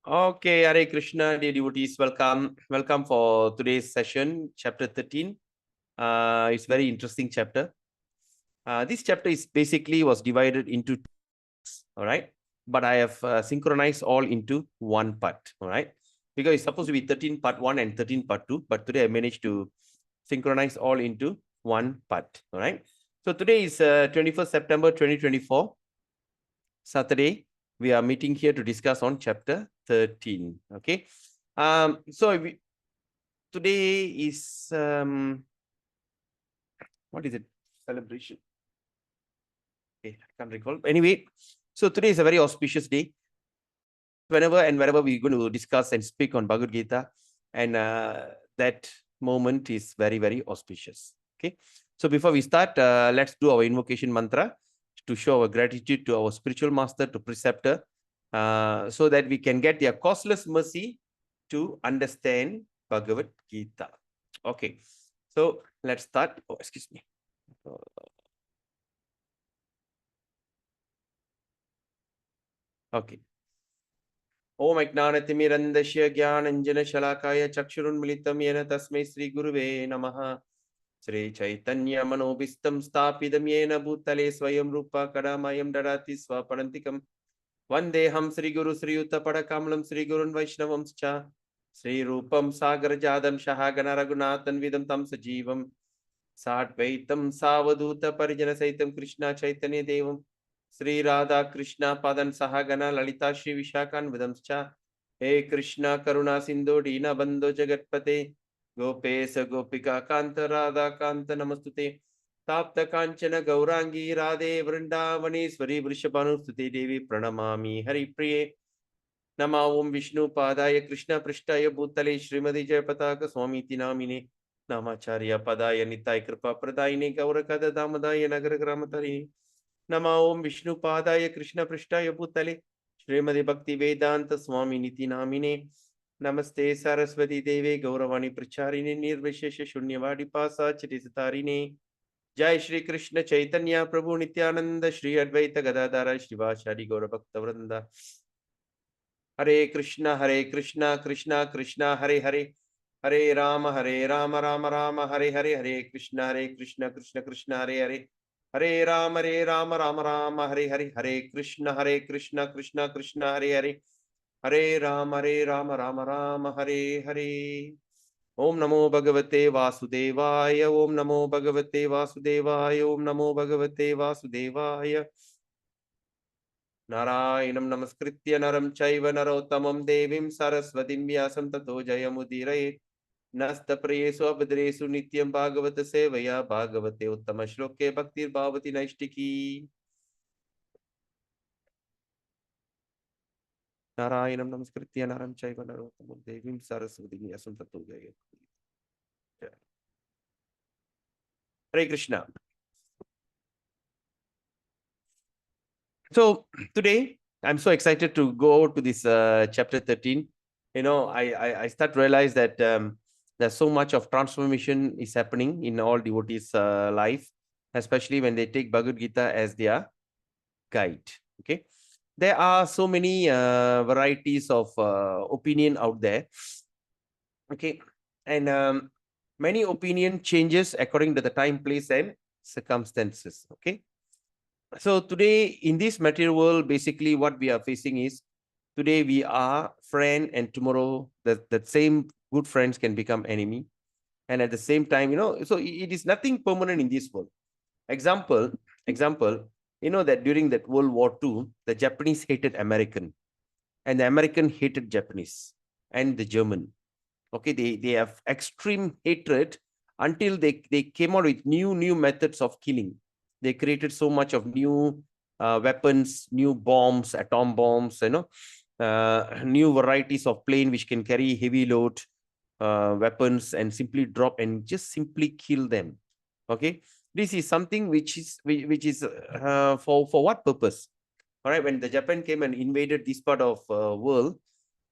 Okay, Hare Krishna, dear devotees, welcome. Welcome for today's session, chapter 13. It's very interesting chapter. This chapter is basically was divided into two, all right? But I have synchronized all into one part, all right? Because it's supposed to be 13 part 1 and 13 part 2, but today I managed to synchronize all into one part, all right? So today is 21st September 2024, Saturday. We are meeting here to discuss on chapter 13, okay? Today is what is it? Celebration. Okay, I can't recall. Anyway, so today is a very auspicious day. Whenever and wherever we're going to discuss and speak on Bhagavad Gita, and that moment is very, very auspicious. Okay. So before we start, let's do our invocation mantra to show our gratitude to our spiritual master, to preceptor, so that we can get their costless mercy to understand Bhagavad Gita. Okay. So let's start. Oh, excuse me. Okay. Om Ajnanatimirandasya Gyananjana Shalakaya Chakshurunmilitam Yena Tasmai Sri Guruve Namaha Sri Chaitanya Manobistam Stapidam Yena Bhutale Swayam Rupa Kadamayam Dadati Swaparantikam Vandeham Sri Guru Sri Uttapadakamalam Sri Gurun Vaishnavamscha Sri Rupam Sagarajadam Shahagana Raghunathan Vidam Tam Sajivam Sadvaitam Savaduta Parijana Saitam Krishna Chaitanya Devam Sri Radha Krishna Padan Sahagana Lalita Shri Vishakan Vidamscha He Krishna Karuna Sindhu Dina Bandho Jagatpate Gopesa Gopika Kanta Radha Kanta Namastute Tapta Kanchana Gaurangi Radhe Vrindavani Vrishabhanustute Devi Pranamami Hari Priye Nama Om Vishnu Padaya Krishna Prishtaya Bhutale Srimadi Jayapataka Swami Tinamine Namacharya Padaya Nitai Kripa Pradayine Gaurakada Damadaya Nagara Gramatari Nama Om Vishnu Padaya Krishna Prishtaya Bhutale Srimadi Bhakti Vedanta Swami Niti Namine Namaste Saraswati Deve Gauravani Pracharine Nirvishesha Shunyavadi Pasa Chitisatarine Jai Shri Krishna Chaitanya Prabhu Nityananda Shri Advaita Gadadara Shivashari Gaura Bhakta Vranda Hare Krishna Krishna Krishna Hare Hare Hare Rama Rama Hare Hare Hare Krishna Krishna Krishna Hare Hare Hare Rama Rama Hare Hare Hare Krishna Krishna Krishna Hare Hare Hare Rama Rama Hare Hare Om Namo Bhagavate Vasudevaya Om Namo Bhagavate Vasudevaya Om Namo Bhagavate Vasudevaya Narayanam Namaskritya Naram Chaiva Narottamam Devim Saraswatim Vyasam Tato Jayamudirayet Nasta Prayesu Abhadresu Nityam Bhagavata Sevaya Bhagavate Uttama Shloke Bhaktir Bhavati Naishtiki Narayanam Namaskritya Naram Chaiva Narottamam Devim Saraswatim Vyasam Tato Jayamudirayet. Hare Krishna. So today I'm so excited to go to this chapter 13. You know, I start to realize that there's so much of transformation is happening in all devotees' life, especially when they take Bhagavad Gita as their guide. Okay, there are so many varieties of opinion out there. Okay, and many opinion changes according to the time, place, and circumstances. Okay. So today in this material world, basically what we are facing is today we are friend and tomorrow that same good friends can become enemy. And at the same time, you know, so it is nothing permanent in this world. Example, you know that during that World War II, the Japanese hated American and the American hated Japanese and the German. Okay, they have extreme hatred until they came out with new methods of killing. They created so much of new weapons, new bombs, atom bombs, you know, new varieties of plane which can carry heavy load weapons and simply drop and just simply kill them. Okay, this is something which is for what purpose? All right, when the Japan came and invaded this part of world,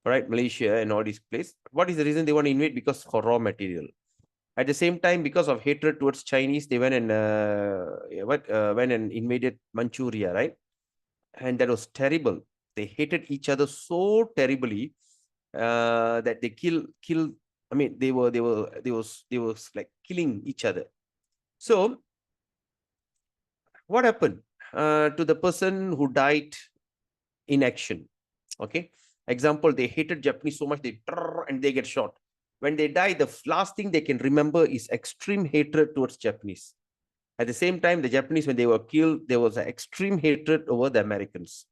all right, Malaysia and all these places, what is the reason they want to invade? Because for raw material. At the same time, because of hatred towards Chinese, they went and went and invaded Manchuria, right? And that was terrible. They hated each other so terribly that they kill. I mean, they was like killing each other. So what happened to the person who died in action? Okay, example, they hated Japanese so much and they get shot. When they die, the last thing they can remember is extreme hatred towards Japanese. At the same time, the Japanese, when they were killed, there was an extreme hatred over the Americans.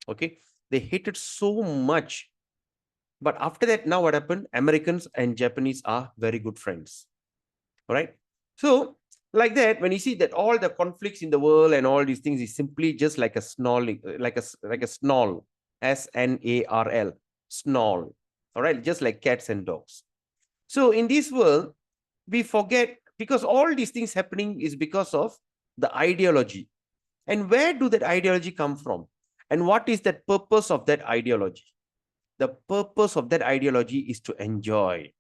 Okay, they hated so much. But after that, now what happened? Americans and Japanese are very good friends. All right. So, like that, when you see that all the conflicts in the world and all these things is simply just like a snarling, like a snarl, SNARL, snarl. All right, just like cats and dogs. So in this world, we forget, because all these things happening is because of the ideology. And where do that ideology come from? And what is the purpose of that ideology? The purpose of that ideology is to enjoy.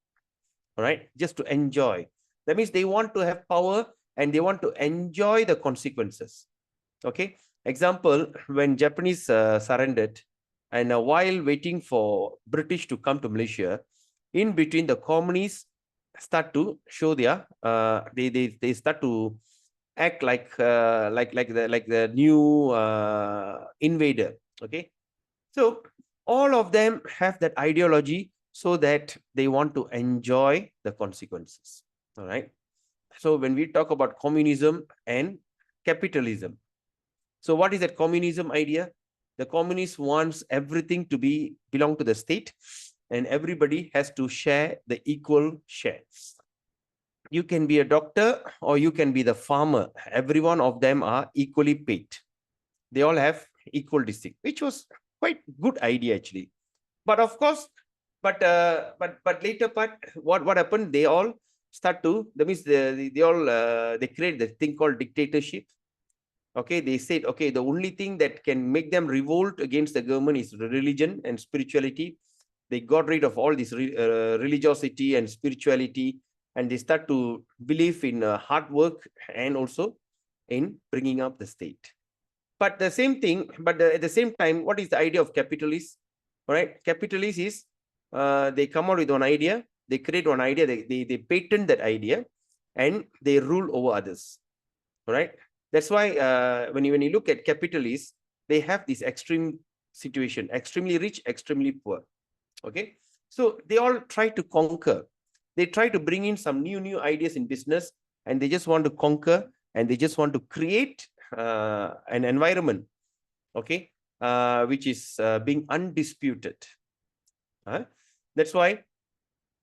All right, just to enjoy. That means they want to have power and they want to enjoy the consequences. Okay, example, when Japanese surrendered, and while waiting for British to come to Malaysia, in between, the communists start to show their they start to act like the new invader. Okay, so all of them have that ideology, so that they want to enjoy the consequences. All right. So when we talk about communism and capitalism, so what is that communism idea? The communist wants everything to belong to the state, and everybody has to share the equal shares. You can be a doctor or you can be the farmer. Every one of them are equally paid. They all have equal distinct, which was quite good idea actually. But of course, but later part, what happened? They all start to, that means they all they create the thing called dictatorship. Okay, they said, okay, the only thing that can make them revolt against the government is religion and spirituality. They got rid of all this religiosity and spirituality, and they start to believe in hard work and also in bringing up the state. But the same thing, but at the same time, what is the idea of capitalists? All right, capitalists is they come out with one idea, they create one idea, they patent that idea, and they rule over others. All right. That's why when you look at capitalists, they have this extreme situation, extremely rich, extremely poor. Okay. So they all try to conquer. They try to bring in some new ideas in business, and they just want to conquer, and they just want to create an environment, okay, which is being undisputed. That's why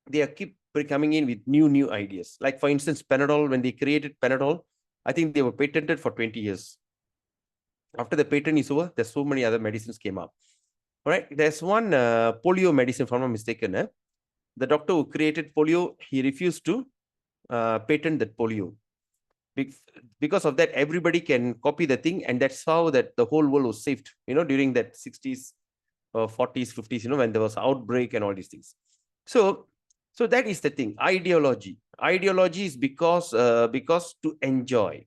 they keep coming in with new ideas. Like for instance, Panadol, when they created Panadol, I think they were patented for 20 years. After the patent is over, there's so many other medicines came up. All right, there's one polio medicine, if I'm not mistaken. The doctor who created polio, he refused to patent that polio. Because of that, everybody can copy the thing, and that's how that the whole world was saved, during that 60s or 40s, 50s, when there was outbreak and all these things. So that is the thing. Ideology is because to enjoy.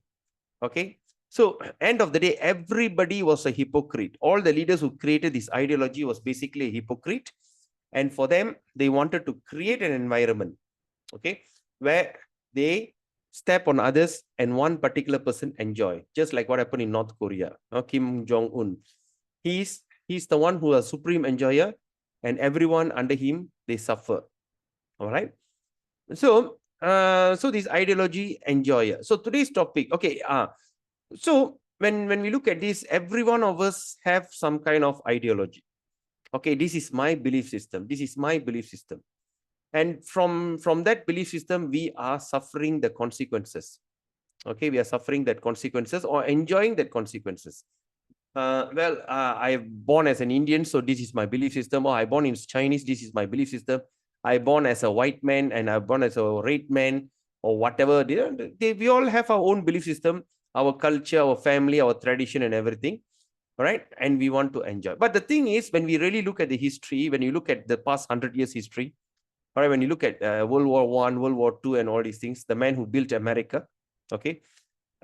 Okay. So end of the day, everybody was a hypocrite. All the leaders who created this ideology was basically a hypocrite. And for them, they wanted to create an environment, okay, where they step on others and one particular person enjoy, just like what happened in North Korea. Kim Jong-un, he's the one who is supreme enjoyer, and everyone under him, they suffer. All right. So this ideology enjoyer. So today's topic, okay, so when we look at this, every one of us have some kind of ideology. Okay, this is my belief system. This is my belief system. And from that belief system, we are suffering the consequences. Okay, we are suffering that consequences or enjoying that consequences. I born as an Indian, so this is my belief system. Or I born in Chinese, this is my belief system. I born as a white man, and I born as a red man, or whatever. We all have our own belief system, our culture, our family, our tradition, and everything. All right, and we want to enjoy. But the thing is, when we really look at the history, when you look at the past 100 years history, all right, when you look at World War I, World War II, and all these things, the man who built America, okay,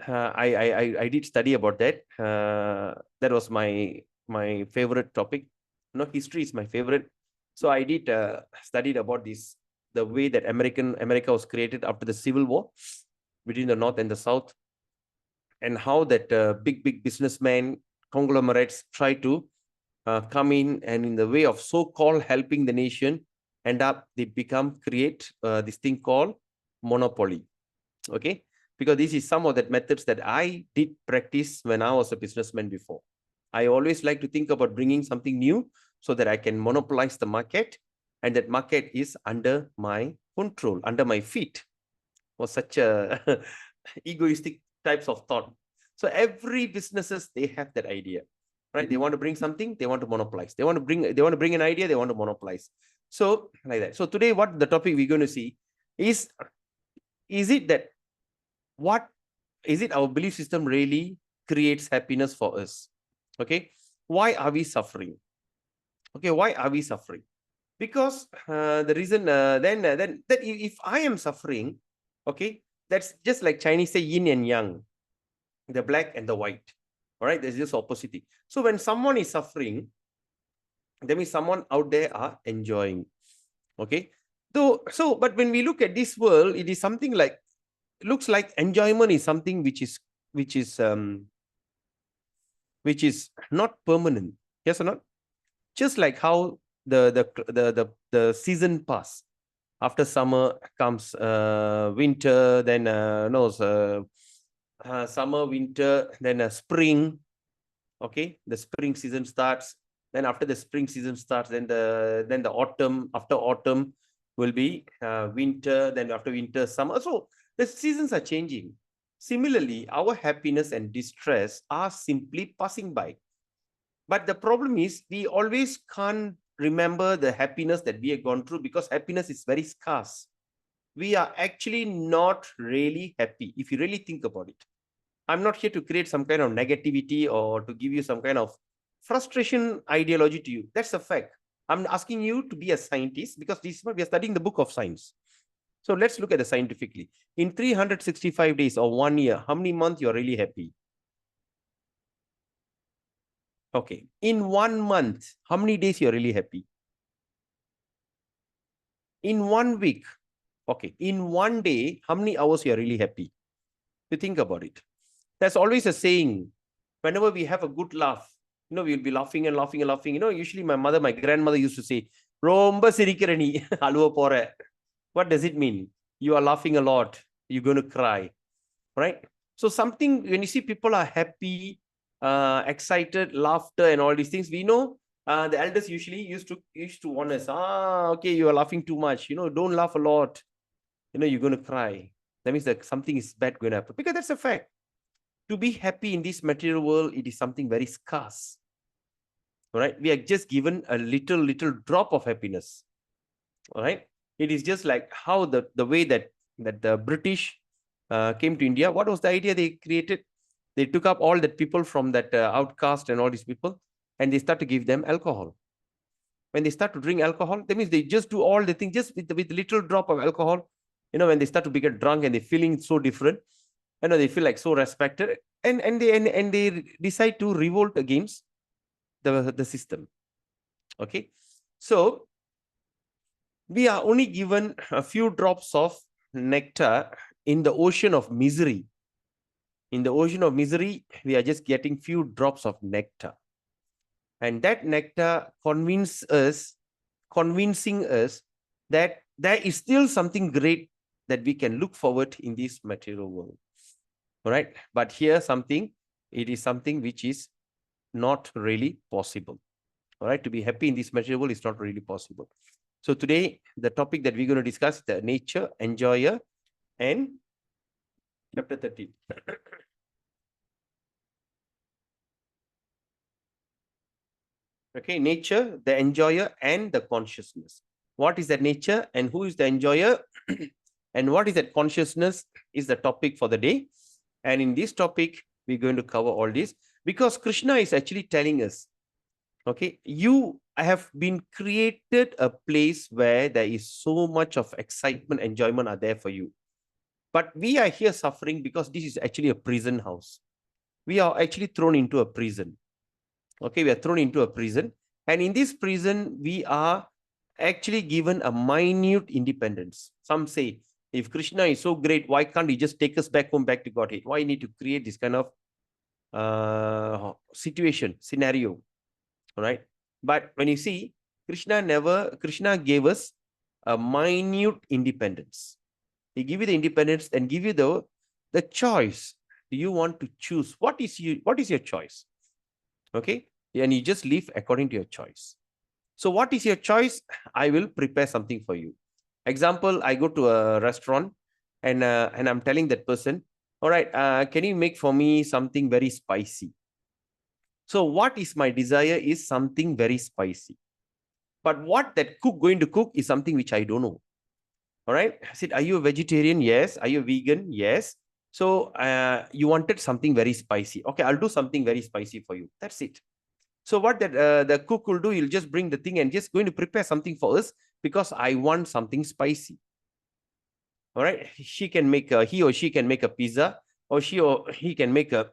I did study about that. That was my my favorite topic. History is my favorite. So I did studied about this, the way that America was created after the Civil War between the North and the South, and how that big businessmen, conglomerates try to come in, and in the way of so-called helping the nation, they create this thing called monopoly. Okay, because this is some of the methods that I did practice when I was a businessman before. I always like to think about bringing something new so that I can monopolize the market, and that market is under my control, under my feet. Was such a egoistic types of thought. So every businesses, they have that idea, right? They want to bring something, they want to monopolize. They want to bring an idea, they want to monopolize. So like that. So today, what the topic we're going to see is it that what is it our belief system really creates happiness for us? Okay, why are we suffering? Okay, why are we suffering? Because the reason then that if I am suffering, okay, that's just like Chinese say yin and yang, the black and the white. All right, there's this opposite. So when someone is suffering, that means someone out there are enjoying. Okay, but when we look at this world, it is something like, looks like enjoyment is something which is not permanent. Yes or not? Just like how the season pass. After summer comes winter, then summer, winter, then spring. Okay, the spring season starts. Then after the spring season starts, then the autumn. After autumn will be winter. Then after winter, summer. So the seasons are changing. Similarly, our happiness and distress are simply passing by. But the problem is, we always can't remember the happiness that we have gone through, because happiness is very scarce. We are actually not really happy, if you really think about it. I'm not here to create some kind of negativity or to give you some kind of frustration ideology to you. That's a fact. I'm asking you to be a scientist, because this is what we are studying, the book of science. So let's look at it scientifically. In 365 days or 1 year, how many months you're really happy? Okay. In 1 month, how many days you're really happy? In 1 week. Okay. In 1 day, how many hours you're really happy? You think about it. There's always a saying, whenever we have a good laugh, we'll be laughing and laughing and laughing. Usually my grandmother used to say, Romba sirikira nee, aluva pora. What does it mean? You are laughing a lot. You're going to cry, right? So something, when you see people are happy, excited, laughter and all these things, we know the elders usually used to warn us, okay, you are laughing too much. Don't laugh a lot. You're going to cry. That means that something is bad going to happen. Because that's a fact. To be happy in this material world, it is something very scarce. All right. We are just given a little drop of happiness. All right. It is just like how the way that the British came to India. What was the idea they created? They took up all the people from that outcast and all these people, and they start to give them alcohol. When they start to drink alcohol, that means they just do all the things just with little drop of alcohol. When they start to get drunk and they're feeling so different, they feel like so respected, and they decide to revolt against the system. Okay, so we are only given a few drops of nectar in the ocean of misery. In the ocean of misery, we are just getting few drops of nectar, and that nectar convincing us that there is still something great that we can look forward in this material world. All right, but here it is something which is not really possible. All right, to be happy in this material world is not really possible. So today, the topic that we're going to discuss is the nature, enjoyer, and chapter 13. Okay, nature, the enjoyer, and the consciousness. What is the nature and who is the enjoyer? And what is that consciousness is the topic for the day. And in this topic, we're going to cover all this, because Krishna is actually telling us, okay, I have been created a place where there is so much of excitement, enjoyment are there for you. But we are here suffering because this is actually a prison house. We are actually thrown into a prison. Okay, we are thrown into a prison. And in this prison, we are actually given a minute independence. Some say, if Krishna is so great, why can't he just take us back home, back to Godhead? Why need to create this kind of situation, scenario, right? But when you see, Krishna gave us a minute independence. He give you the independence and give you the choice. Do you want to choose? What is your choice? Okay. And you just live according to your choice. So what is your choice? I will prepare something for you. Example, I go to a restaurant and I'm telling that person, all right, can you make for me something very spicy? So what is my desire is something very spicy. But what that cook going to cook is something which I don't know. All right. I said, are you a vegetarian? Yes. Are you a vegan? Yes. So you wanted something very spicy. Okay, I'll do something very spicy for you. That's it. So what that the cook will do, he'll just bring the thing and just going to prepare something for us because I want something spicy. All right. He or she can make a pizza, or he can make a,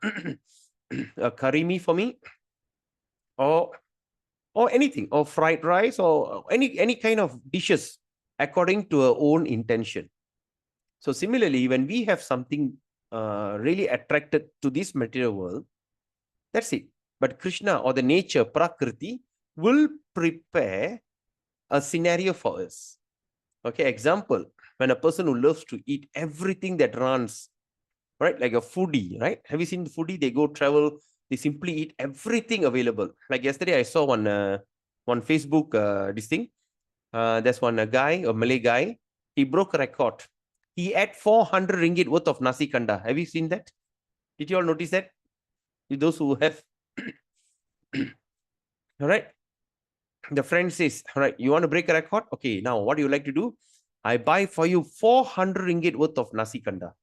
a curry mee for me, or anything, or fried rice, or any kind of dishes according to our own intention. So similarly, when we have something really attracted to this material world, that's it. But Krishna or the nature, Prakriti, will prepare a scenario for us. Okay, example, when a person who loves to eat everything that runs, right, like a foodie, right? Have you seen the foodie? They go travel, they simply eat everything available. Like yesterday, I saw one Facebook this thing. There's one guy, a Malay guy. He broke a record. He ate 400 ringgit worth of nasi kanda. Have you seen that? Did you all notice that? Those who have, all right. The friend says, all right, you want to break a record? Okay, now what do you like to do? I buy for you 400 ringgit worth of nasi kanda.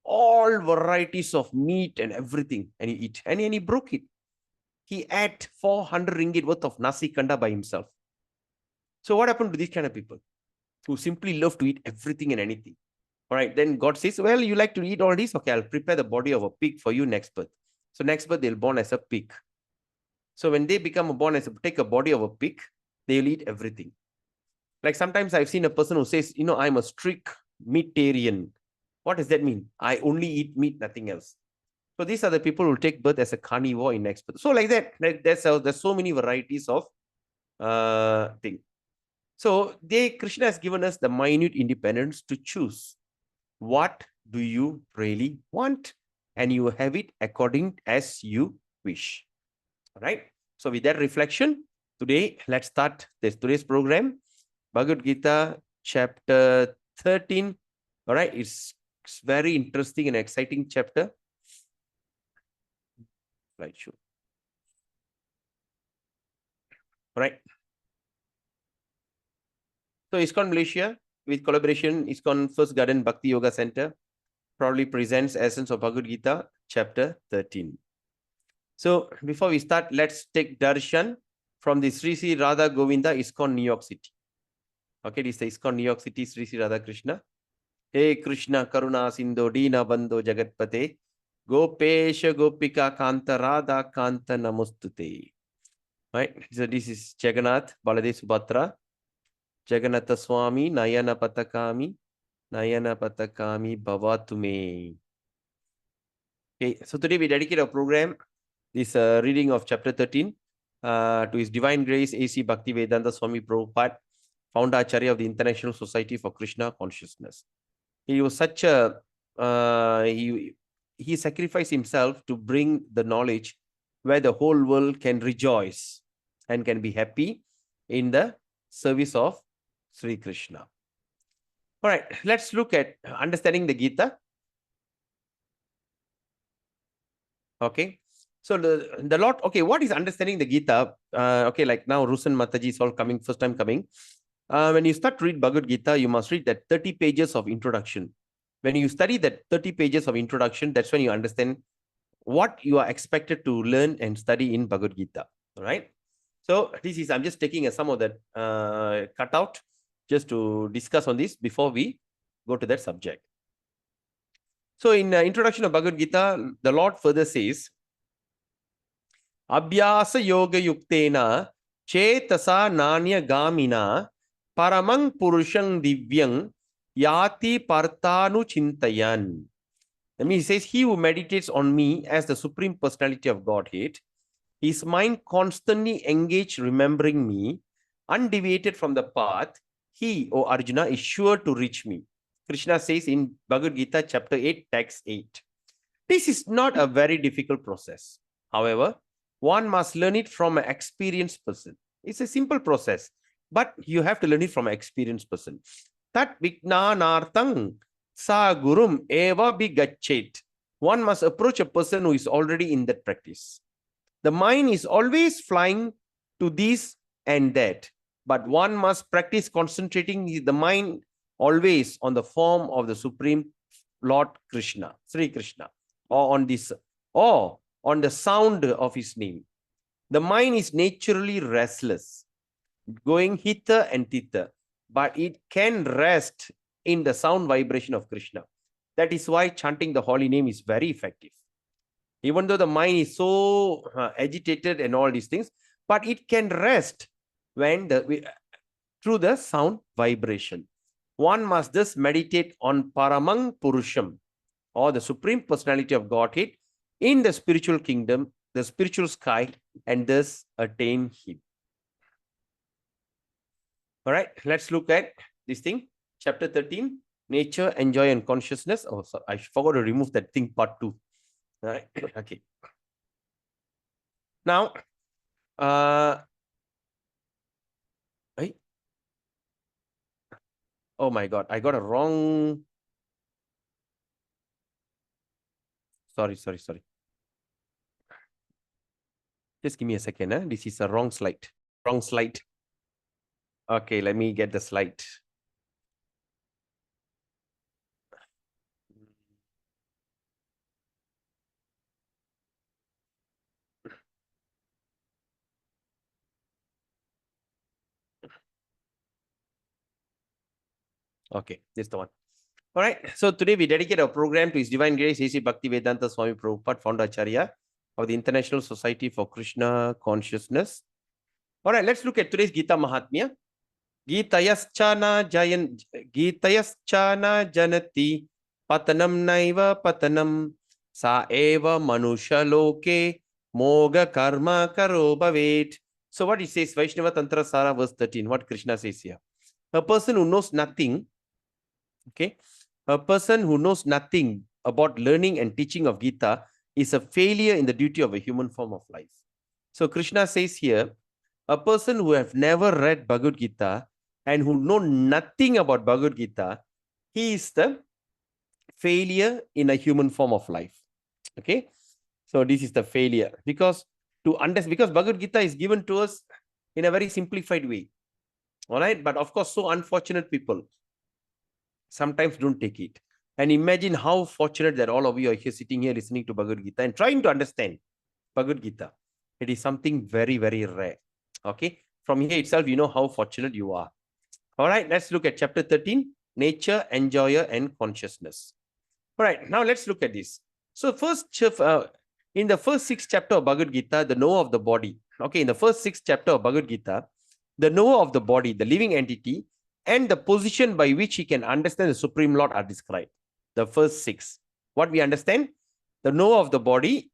All varieties of meat and everything. And you eat. And he broke it. He ate 400 ringgit worth of nasi kanda by himself. So what happened to these kind of people who simply love to eat everything and anything? All right, then God says, well, you like to eat all this? Okay, I'll prepare the body of a pig for you next birth. So next birth, they'll born as a pig. So when they become born as take a body of a pig, they'll eat everything. Like sometimes I've seen a person who says, I'm a strict meatarian. What does that mean? I only eat meat, nothing else. So these are the people who take birth as a carnivore in next birth. So like that, there's so many varieties of thing. So Krishna has given us the minute independence to choose. What do you really want? And you have it according as you wish. All right. So with that reflection, today, let's start today's program. Bhagavad Gita, chapter 13. All right. It's very interesting and exciting chapter. Right. Sure. All right. So ISKCON Malaysia, with collaboration, ISKCON First Garden Bhakti Yoga Center, proudly presents Essence of Bhagavad Gita, chapter 13. So before we start, let's take darshan from the Sri Sri Radha Govinda ISKCON New York City. Okay, this is the ISKCON New York City, Sri Sri Radha Krishna. Hey Krishna Karuna Sindho Dina Bandho Jagatpate Gopesha Gopika Kanta Radha Kanta Namostute. Right, so this is Jagannath, Baladev Subhadra, Jagannatha Swami, Nayana Patakami Bhavatume. Okay, so today we dedicate our program, this reading of chapter 13, to His Divine Grace A.C. Bhaktivedanta Swami Prabhupada, founder Acharya of the International Society for Krishna Consciousness. He was such a, he sacrificed himself to bring the knowledge where the whole world can rejoice and can be happy in the service of Sri Krishna. All right, let's look at understanding the Gita. Okay, so the Lord, okay, what is understanding the Gita? Okay, like now Rusan Mataji is all coming, first time coming. When you start to read Bhagavad Gita, you must read that 30 pages of introduction. When you study that 30 pages of introduction, that's when you understand what you are expected to learn and study in Bhagavad Gita. All right. So I'm just taking some of that cutout just to discuss on this before we go to that subject. So in introduction of Bhagavad Gita, the Lord further says, Abhyasa yoga yuktena chetasa nanya gamina paramang purushang divyang yati partanu chintayan. That means he says, he who meditates on me as the Supreme Personality of Godhead, his mind constantly engaged remembering me, undeviated from the path, he, O Arjuna, is sure to reach me. Krishna says in Bhagavad Gita chapter 8, text 8. This is not a very difficult process. However, one must learn it from an experienced person. It's a simple process, but you have to learn it from an experienced person. Tat vijnanartang sa gurum eva bigachet. One must approach a person who is already in that practice. The mind is always flying to this and that, but one must practice concentrating the mind always on the form of the Supreme Lord Krishna, Sri Krishna, or on the sound of his name. The mind is naturally restless, going hither and thither, but it can rest in the sound vibration of Krishna. That is why chanting the holy name is very effective. Even though the mind is so agitated and all these things, but it can rest when through the sound vibration. One must thus meditate on Paramang Purusham, or the Supreme Personality of Godhead, in the spiritual kingdom, the spiritual sky, and thus attain him. All right, let's look at this thing. Chapter 13, Nature, Enjoy, and Consciousness. Oh, sorry, I forgot to remove that thing, part 2. All right, okay. Now, oh my God, I got a wrong. Sorry. Just give me a second. This is a wrong slide. Wrong slide. Okay, let me get the slide. Okay, this is the one. All right. So today we dedicate our program to His Divine Grace, A.C. Bhaktivedanta Swami Prabhupada, Founder Acharya of the International Society for Krishna Consciousness. All right, let's look at today's Gita Mahatmya. Gitayaschana janati patanam naiva patanam sa eva manusha loke moga karma karo bhavet. So what it says, Vaishnava Tantra Sara verse 13, what Krishna says here. A person who knows nothing, okay, a person who knows nothing about learning and teaching of Gita is a failure in the duty of a human form of life. So Krishna says here, a person who have never read Bhagavad Gita and who know nothing about Bhagavad Gita, he is the failure in a human form of life. Okay, so this is the failure because Bhagavad Gita is given to us in a very simplified way. All right, but of course, so unfortunate people sometimes don't take it. And imagine how fortunate that all of you are here sitting here listening to Bhagavad Gita and trying to understand Bhagavad Gita. It is something very, very rare. Okay, from here itself, you know how fortunate you are. All right, let's look at chapter 13, Nature, Enjoyer, and Consciousness. All right, now let's look at this. So first, in the first 6 chapter of Bhagavad Gita, the knower of the body. Okay, in the first 6 chapter of Bhagavad Gita, the knower of the body, the living entity, and the position by which he can understand the Supreme Lord are described. The first 6. What we understand? The knower of the body,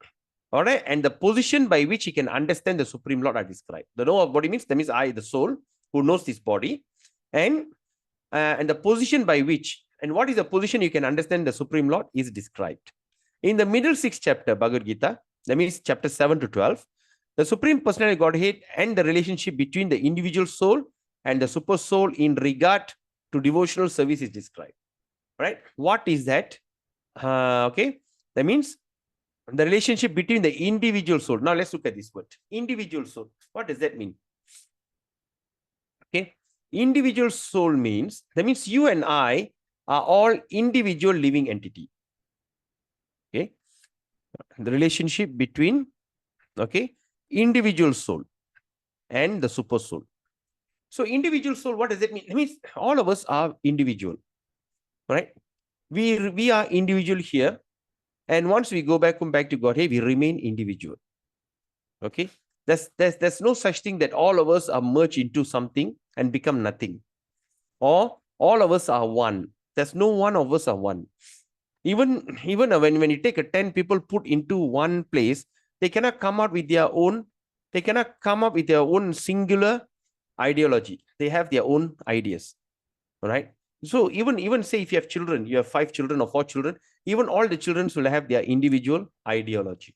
all right, and the position by which he can understand the Supreme Lord are described. The knower of body means, that means I, the soul, who knows this body, and the position by which, and what is the position you can understand the Supreme Lord is described. In the middle 6th chapter, Bhagavad Gita, that means chapter 7 to 12, the Supreme Personality Godhead and the relationship between the individual soul and the super soul in regard to devotional service is described. Right? What is that? Okay, that means the relationship between the individual soul. Now let's look at this word. Individual soul. What does that mean? Okay. Individual soul means, that means you and I are all individual living entity. Okay. The relationship between, okay, individual soul and the super soul. So individual soul, what does it mean? It means all of us are individual, right? We are individual here. And once we go back to Godhead, we remain individual. Okay. There's no such thing that all of us are merged into something and become nothing. Or all of us are one. There's no one of us are one. Even when you take 10 people put into one place, they cannot come up with their own, singular ideology. They have their own ideas. All right. So even say if you have children, you have 5 children or 4 children, even all the children will have their individual ideology.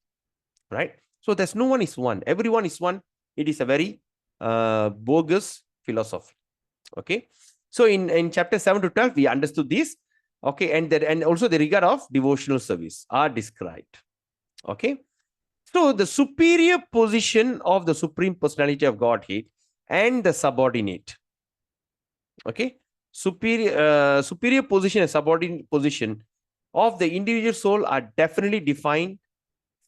Right. So there's no one is one. Everyone is one. It is a very bogus philosophy. Okay. So in chapter 7 to 12, we understood this. Okay. And also the regard of devotional service are described. Okay. So the superior position of the Supreme Personality of Godhead and the subordinate. Okay. Superior position and subordinate position of the individual soul are definitely defined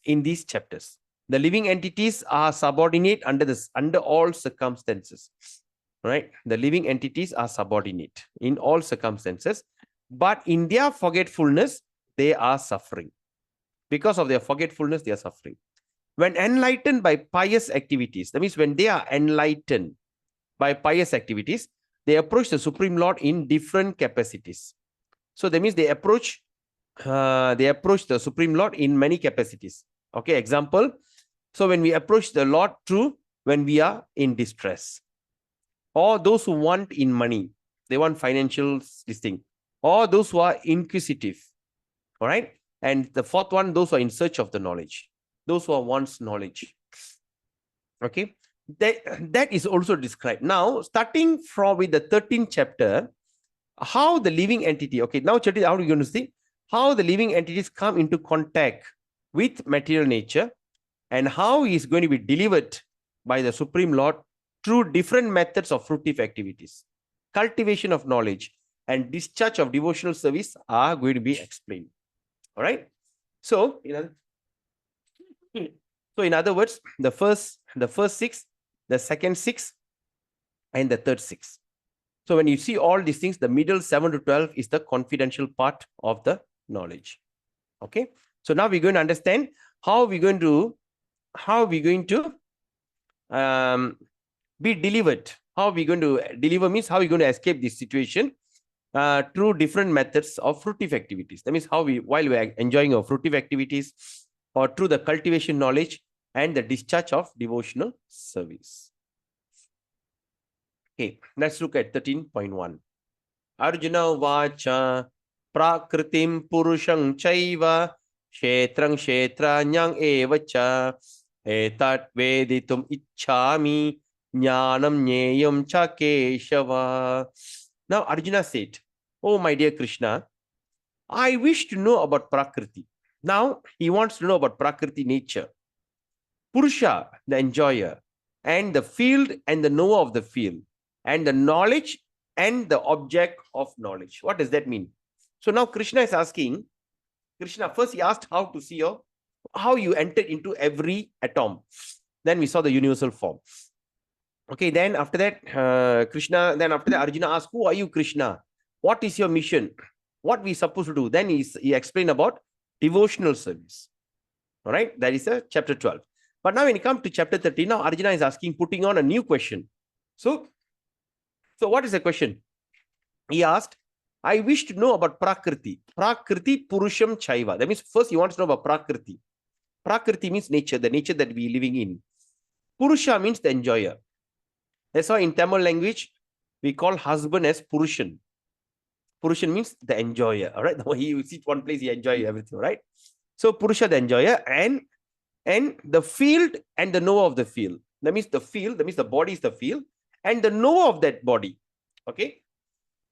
in these chapters. The living entities are subordinate under all circumstances. Right? The living entities are subordinate in all circumstances, but in their forgetfulness, they are suffering. Because of their forgetfulness, they are suffering. When enlightened by pious activities, that means when they are enlightened by pious activities, they approach the Supreme Lord in different capacities. So that means they approach the Supreme Lord in many capacities. Okay, example. So when we approach the Lord through when we are in distress, or those who want in money, they want financial this thing, or those who are inquisitive. All right. And the fourth one, those who are in search of the knowledge, those who are wants knowledge. Okay. That is also described. Now, starting from with the 13th chapter, how the living entity, okay, now how are you going to see how the living entities come into contact with material nature and how he is going to be delivered by the Supreme Lord through different methods of fruitive activities. Cultivation of knowledge and discharge of devotional service are going to be explained. All right. So, in other words, the first 6, the second 6, and the third 6. So when you see all these things, the middle 7 to 12 is the confidential part of the knowledge. Okay. So now we're going to understand how we're going to be delivered. How we're going to deliver means how we're going to escape this situation through different methods of fruitive activities. That means while we are enjoying our fruitive activities, or through the cultivation knowledge and the discharge of devotional service. Okay, let's look at 13.1. Arjuna vacha prakritim purushang chaiva kshetrang kshetranyang evacha etat veditum ichchami jnanam nyeyam cha keshava. Now Arjuna said, "Oh my dear Krishna, I wish to know about Prakriti." Now he wants to know about Prakriti nature. Purusha, the enjoyer, and the field and the knower of the field, and the knowledge and the object of knowledge. What does that mean? So now Krishna is asking, first he asked how to see how you entered into every atom. Then we saw the universal form. Okay, then after that, Arjuna asked, who are you, Krishna? What is your mission? What we supposed to do? Then he explained about devotional service. All right, that is chapter 12. But now when you come to chapter 13, now Arjuna is putting on a new question. So what is the question? He asked, I wish to know about Prakriti. Prakriti Purusham Chaiva. That means first he wants to know about Prakriti. Prakriti means nature, the nature that we are living in. Purusha means the enjoyer. That's why in Tamil language, we call husband as Purushan. Purushan means the enjoyer. All right. He sits one place, he enjoys everything, right? So Purusha, the enjoyer, and the field and the knower of the field. That means the field, that means the body is the field, and the knower of that body. Okay.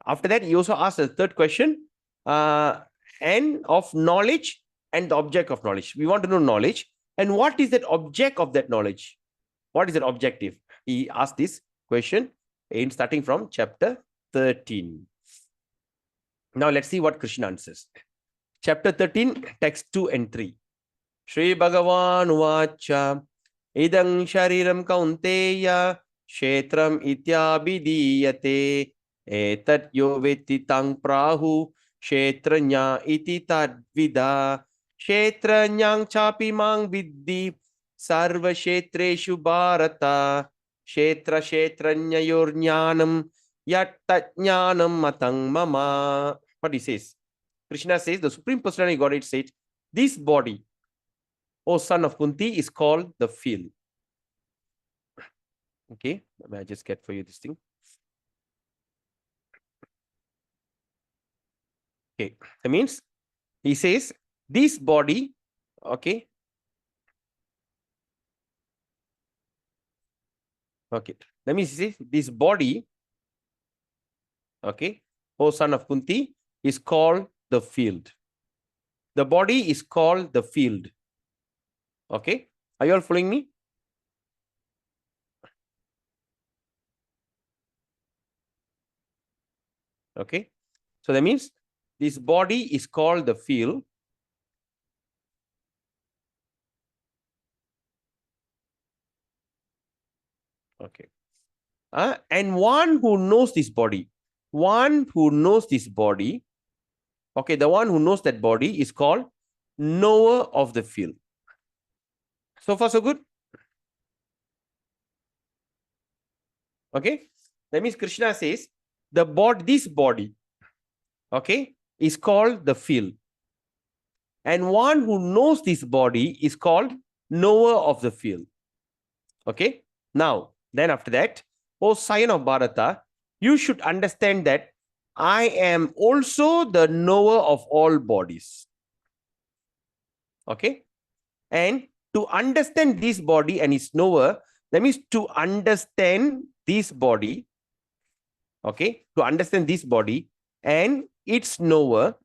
After that, he also asked a third question, and of knowledge and the object of knowledge. We want to know knowledge. And what is that object of that knowledge? What is that objective? He asked this question in starting from chapter 13. Now let's see what Krishna answers. Chapter 13, text 2 and 3. Shri Bhagavan Vacha Idang Shariram Kaunteya Kshetram Ityabhidiyate Etat Yo Veti Tang Prahu Kshetranya Iti Tadvida Kshetranyang Chapi Mang Viddi Sarva Kshetreshu Bharata Kshetra Kshetrajnayorjnanam Yattajnanam Matang Mama. What he says? Krishna says, the Supreme Personality of Godhead said, this body, O son of Kunti, is called the field. Okay, I just get for you this thing. Okay, that means he says this body, okay, okay, that means he says this body, okay, O son of Kunti, is called the field. The body is called the field. Okay, are you all following me? Okay, so that means this body is called the field. Okay, and one who knows this body, okay, the one who knows that body is called knower of the field. So far, so good. Okay, that means Krishna says this body, okay, is called the field, and one who knows this body is called knower of the field. Okay, now then after that, O scion of Bharata, you should understand that I am also the knower of all bodies. Okay, and to understand this body and its knower, that means to understand this body, okay, to understand this body and its knower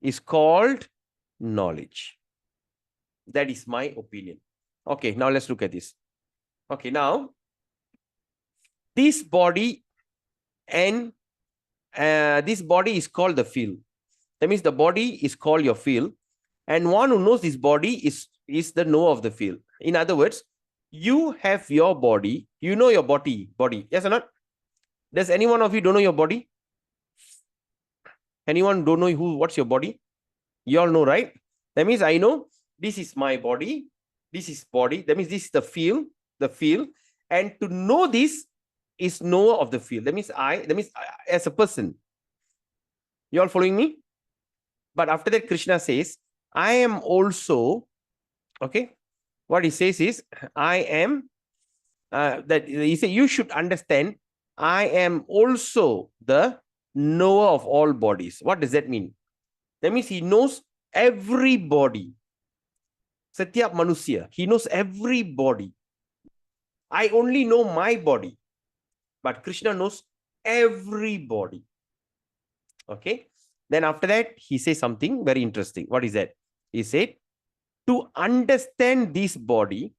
is called knowledge. That is my opinion. Okay, now let's look at this. Okay, now this body and this body is called the field. That means the body is called your field, and one who knows this body is the knower of the field. In other words, you have your body, you know your body, yes or not? Does any one of you don't know your body? Anyone don't know what's your body? You all know, right? That means I know this is my body, this is body. That means this is the field, and to know this is knower of the field. That means as a person. You all following me? But after that, Krishna says, I am also, okay, what he says is, I am, that he said, you should understand, I am also the knower of all bodies. What does that mean? That means he knows every body. Satya Manusya, he knows every body. I only know my body, but Krishna knows everybody. Okay. Then after that, he says something very interesting. What is that? He said, to understand this body,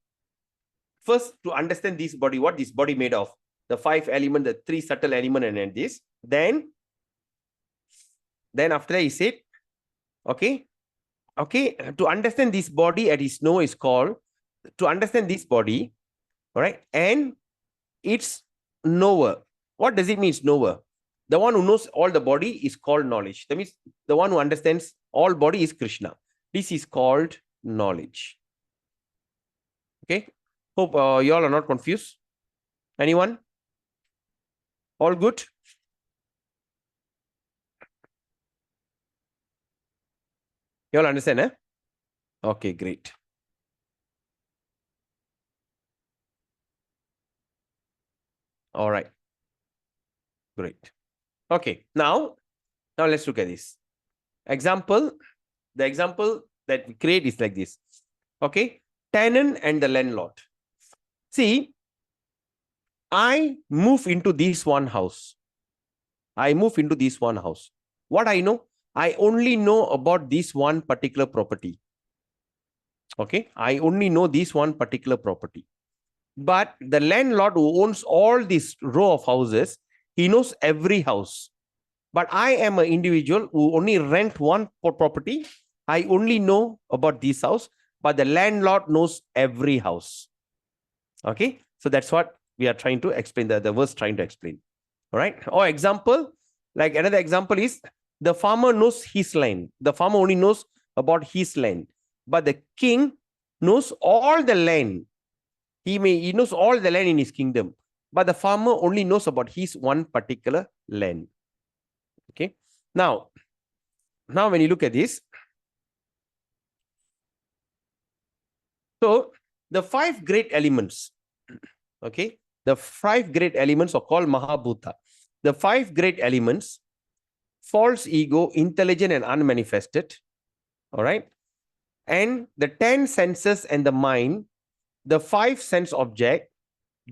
first to understand this body, what this body made of, the 5 elements, the 3 subtle elements, and this. Then after that, he said, okay, to understand this body at its know is called, to understand this body, all right, and its knower. What does it mean, knower? The one who knows all the body is called knowledge. That means the one who understands all body is Krishna. This is called knowledge. Okay. Hope you all are not confused. Anyone? All good? You all understand, eh? Okay, great. All right. Great. Okay, now let's look at this. Example, the example that we create is like this. Okay, tenant and the landlord. See, I move into this one house. What I know? I only know about this one particular property. Okay, I only know this one particular property. But the landlord who owns all this row of houses, he knows every house. But I am an individual who only rent one property. I only know about this house, but the landlord knows every house. Okay, so that's what we are trying to explain, the verse trying to explain. All right, or example, like another example is the farmer knows his land. The farmer only knows about his land, but the king knows all the land. He knows all the land in his kingdom, but the farmer only knows about his one particular land. Okay. Now when you look at this, so the 5 great elements, okay, the 5 great elements are called Mahabhuta. The 5 great elements: false ego, intelligent and unmanifested. All right. And the 10 senses and the mind, the 5 sense object,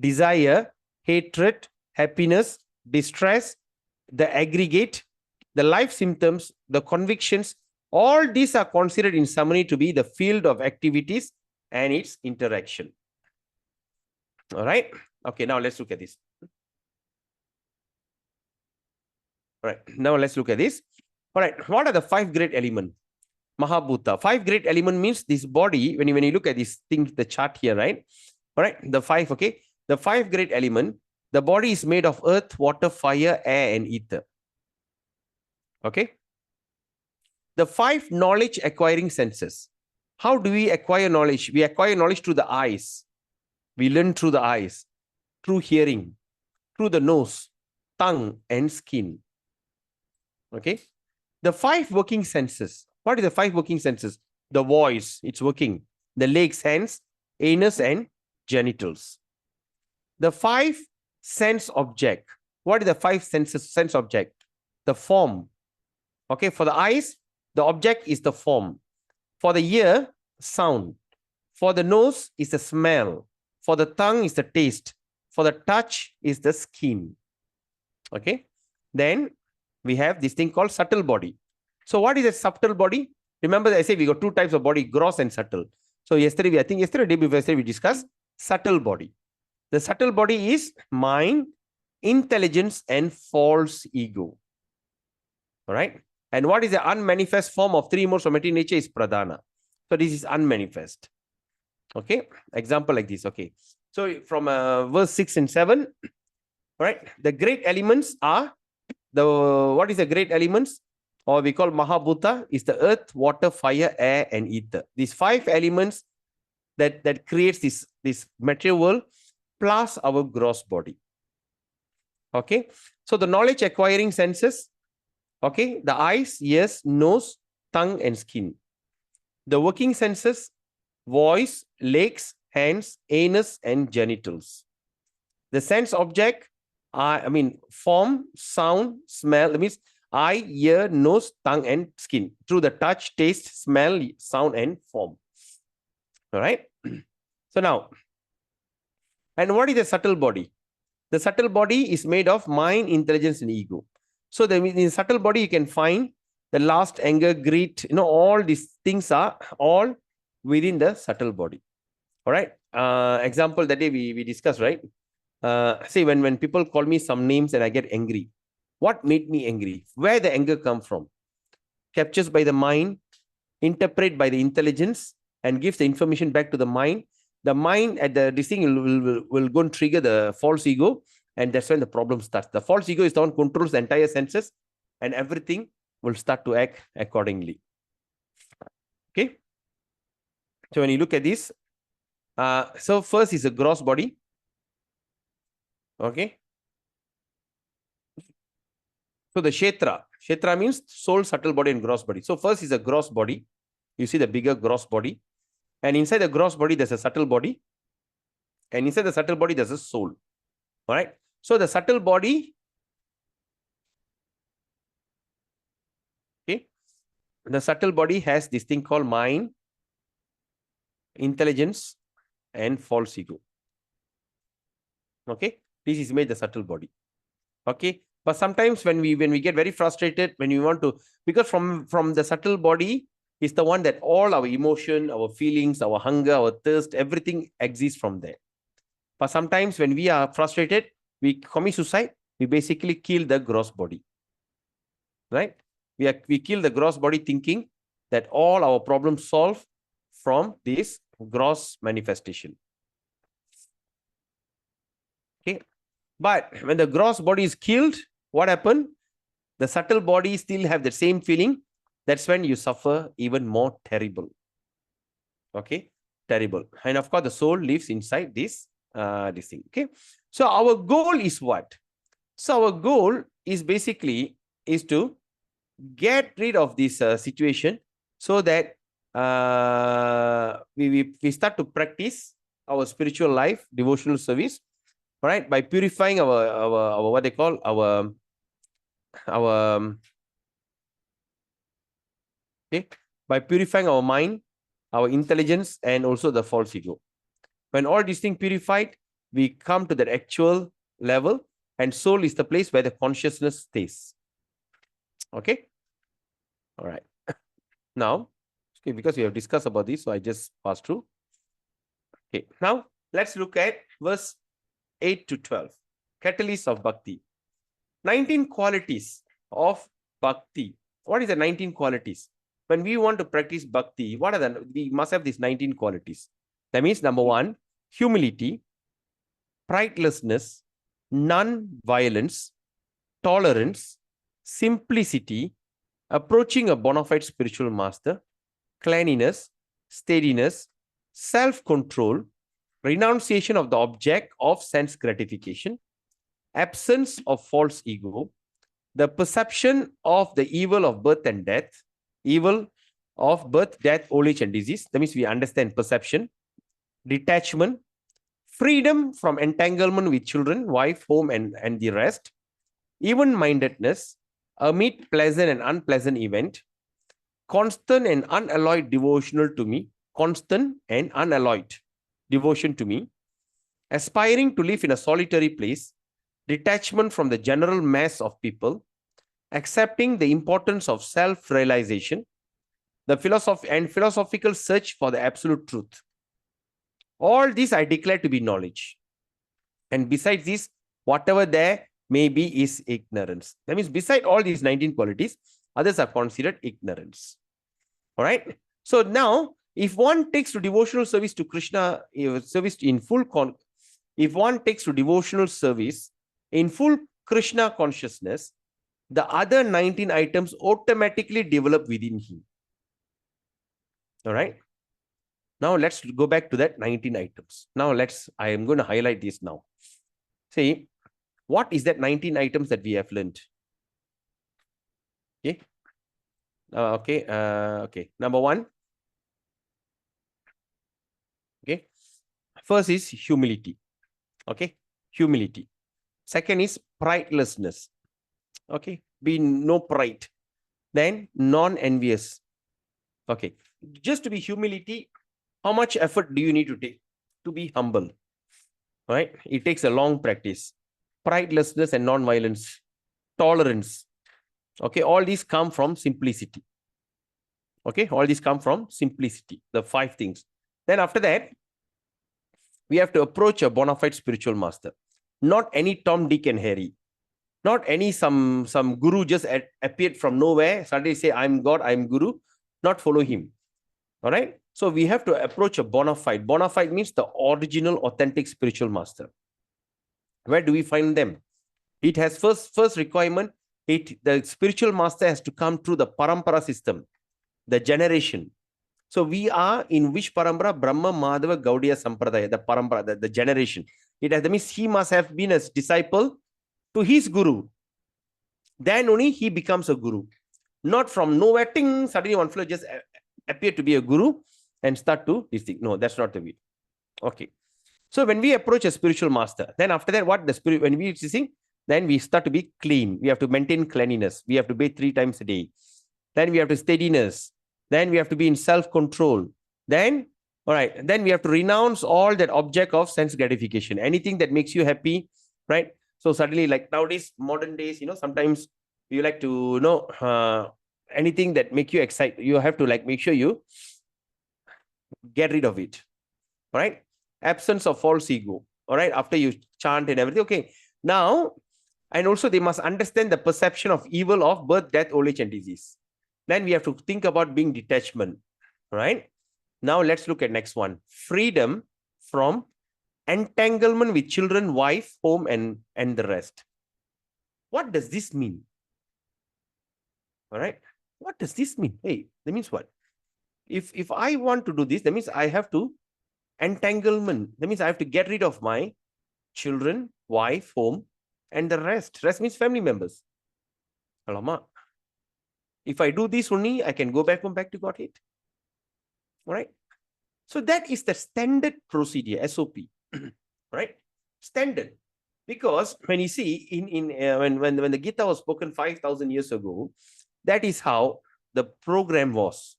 desire, hatred, happiness, distress, the aggregate, the life symptoms, the convictions, all these are considered in summary to be the field of activities and its interaction. All right. Okay, now let's look at this. All right, now let's look at this. All right, what are the 5 great elements? Mahabhuta. 5 great element means this body, when you look at this thing, the chart here, right? All right, the 5, okay? The 5 great element, the body is made of earth, water, fire, air, and ether. Okay? The 5 knowledge acquiring senses. How do we acquire knowledge? We acquire knowledge through the eyes. We learn through the eyes, through hearing, through the nose, tongue, and skin. Okay? The 5 working senses. What is the 5 working senses? The voice, it's working. The legs, hands, anus, and genitals. The 5 sense object. What is the 5 sense object? The form. Okay, for the eyes, the object is the form. For the ear, sound. For the nose is the smell. For the tongue is the taste. For the touch is the skin. Okay, then we have this thing called subtle body. So what is a subtle body? Remember, I said we got 2 types of body, gross and subtle. So yesterday, I think day before yesterday, we discussed subtle body. The subtle body is mind, intelligence, and false ego. All right. And what is the unmanifest form of 3 modes of material nature is pradhana. So this is unmanifest. Okay. Example like this. Okay. So from verse 6 and 7, all right, the great elements are what is the great elements? Or we call Mahabhuta is the earth, water, fire, air, and ether. These 5 elements that creates this material world plus our gross body. Okay. So the knowledge acquiring senses, okay, the eyes, ears, nose, tongue, and skin. The working senses, voice, legs, hands, anus, and genitals. The sense object, form, sound, smell, that means eye, ear, nose, tongue, and skin. Through the touch, taste, smell, sound, and form. All right. So now, and what is the subtle body? The subtle body is made of mind, intelligence, and ego. So in the subtle body, you can find the lust, anger, greed, all these things are all within the subtle body. All right. Example that day we discussed, right? Say when people call me some names and I get angry. What made me angry? Where the anger come from? Captures by the mind, interpret by the intelligence, and gives the information back to the mind. The mind at this thing will go and trigger the false ego, and that's when the problem starts. The false ego is the one who controls the entire senses, and everything will start to act accordingly. Okay. So when you look at this, so first is a gross body. Okay. So the Kshetra means soul, subtle body, and gross body. So first is a gross body. You see the bigger gross body. And inside the gross body, there's a subtle body. And inside the subtle body, there's a soul. All right. So the subtle body, okay, the subtle body has this thing called mind, intelligence, and false ego. Okay. This is made the subtle body. Okay. But sometimes when we get very frustrated, when we want to, because from the subtle body is the one that all our emotion, our feelings, our hunger, our thirst, everything exists from there. But sometimes when we are frustrated, we commit suicide, we basically kill the gross body. Right? We kill the gross body thinking that all our problems solve from this gross manifestation. Okay. But when the gross body is killed, what happened? The subtle body still have the same feeling. That's when you suffer even more terrible. Okay. Terrible. And of course, the soul lives inside this thing. Okay. So our goal is what? So our goal is basically is to get rid of this situation so that we start to practice our spiritual life, devotional service, right? By purifying our what they call our okay, by purifying our mind, our intelligence, and also the false ego. When all these things purified, we come to that actual level, and soul is the place where the consciousness stays. Okay. All right. Now, okay, because we have discussed about this, so I just passed through. Okay. Now, let's look at verse 8 to 12. Catalyst of Bhakti. 19 qualities of Bhakti. What is the 19 qualities? When we want to practice Bhakti, what are the, we must have these 19 qualities. That means number 1, humility, pridelessness, non-violence, tolerance, simplicity, approaching a bona fide spiritual master, cleanliness, steadiness, self-control, renunciation of the object of sense gratification, absence of false ego, the perception of the evil of birth and death, evil of birth, death, old age, and disease. That means we understand perception, detachment, freedom from entanglement with children, wife, home, and the rest, even-mindedness, amid pleasant and unpleasant event, constant and unalloyed devotional to me, constant and unalloyed devotion to me, aspiring to live in a solitary place, detachment from the general mass of people, accepting the importance of self-realization, the philosophical search for the absolute truth. All this I declare to be knowledge. And besides this, whatever there may be is ignorance. That means beside all these 19 qualities, others are considered ignorance. All right. So now, if one takes to devotional service to Krishna, service in full, if one takes to devotional service in full Krishna consciousness, the other 19 items automatically develop within him. All right. Now let's go back to that 19 items. Now I am going to highlight this now. See, what is that 19 items that we have learned? Okay. Okay. Number 1. Okay. First is humility. Okay. Humility. Second is pridelessness. Okay. Be no pride. Then non-envious. Okay. Just to be humility, how much effort do you need to take to be humble? Right? It takes a long practice. Pridelessness and non-violence. Tolerance. Okay. All these come from simplicity. Okay. All these come from simplicity. The 5 things. Then after that, we have to approach a bona fide spiritual master. Not any Tom, Dick, and Harry. Not any some guru just appeared from nowhere. Suddenly say, I'm God, I'm guru. Not follow him. All right. So we have to approach a bona fide. Bona fide means the original, authentic spiritual master. Where do we find them? It has first requirement. The spiritual master has to come through the parampara system, the generation. So we are in which parampara? Brahma, Madhava, Gaudiya Sampradaya, the parampara, the generation. That means he must have been a disciple to his guru. Then only he becomes a guru. Not from nowhere, ting, suddenly one fellow just appear to be a guru and start to this thing. No, that's not the way. Okay. So when we approach a spiritual master, then after that, what the spirit, when we sing, then we start to be clean. We have to maintain cleanliness. We have to bathe 3 times a day. Then we have to steadiness. Then we have to be in self-control. Then, all right, then we have to renounce all that object of sense gratification. Anything that makes you happy, right? So suddenly, like nowadays, modern days, sometimes you like to, anything that make you excited, you have to like make sure you get rid of it, all right? Absence of false ego, all right? After you chant and everything, okay. Now, and also they must understand the perception of evil of birth, death, old age, and disease. Then we have to think about being detachment, right? Now let's look at next one. Freedom from entanglement with children, wife, home, and the rest. What does this mean? All right. What does this mean? Hey, that means what? If I want to do this, that means I have to entanglement. That means I have to get rid of my children, wife, home, and the rest. Rest means family members. Alamak. If I do this only, I can go back home, back to Godhead. All right. So that is the standard procedure, SOP. Right? Standard. Because when you see when the Gita was spoken 5,000 years ago, that is how the program was.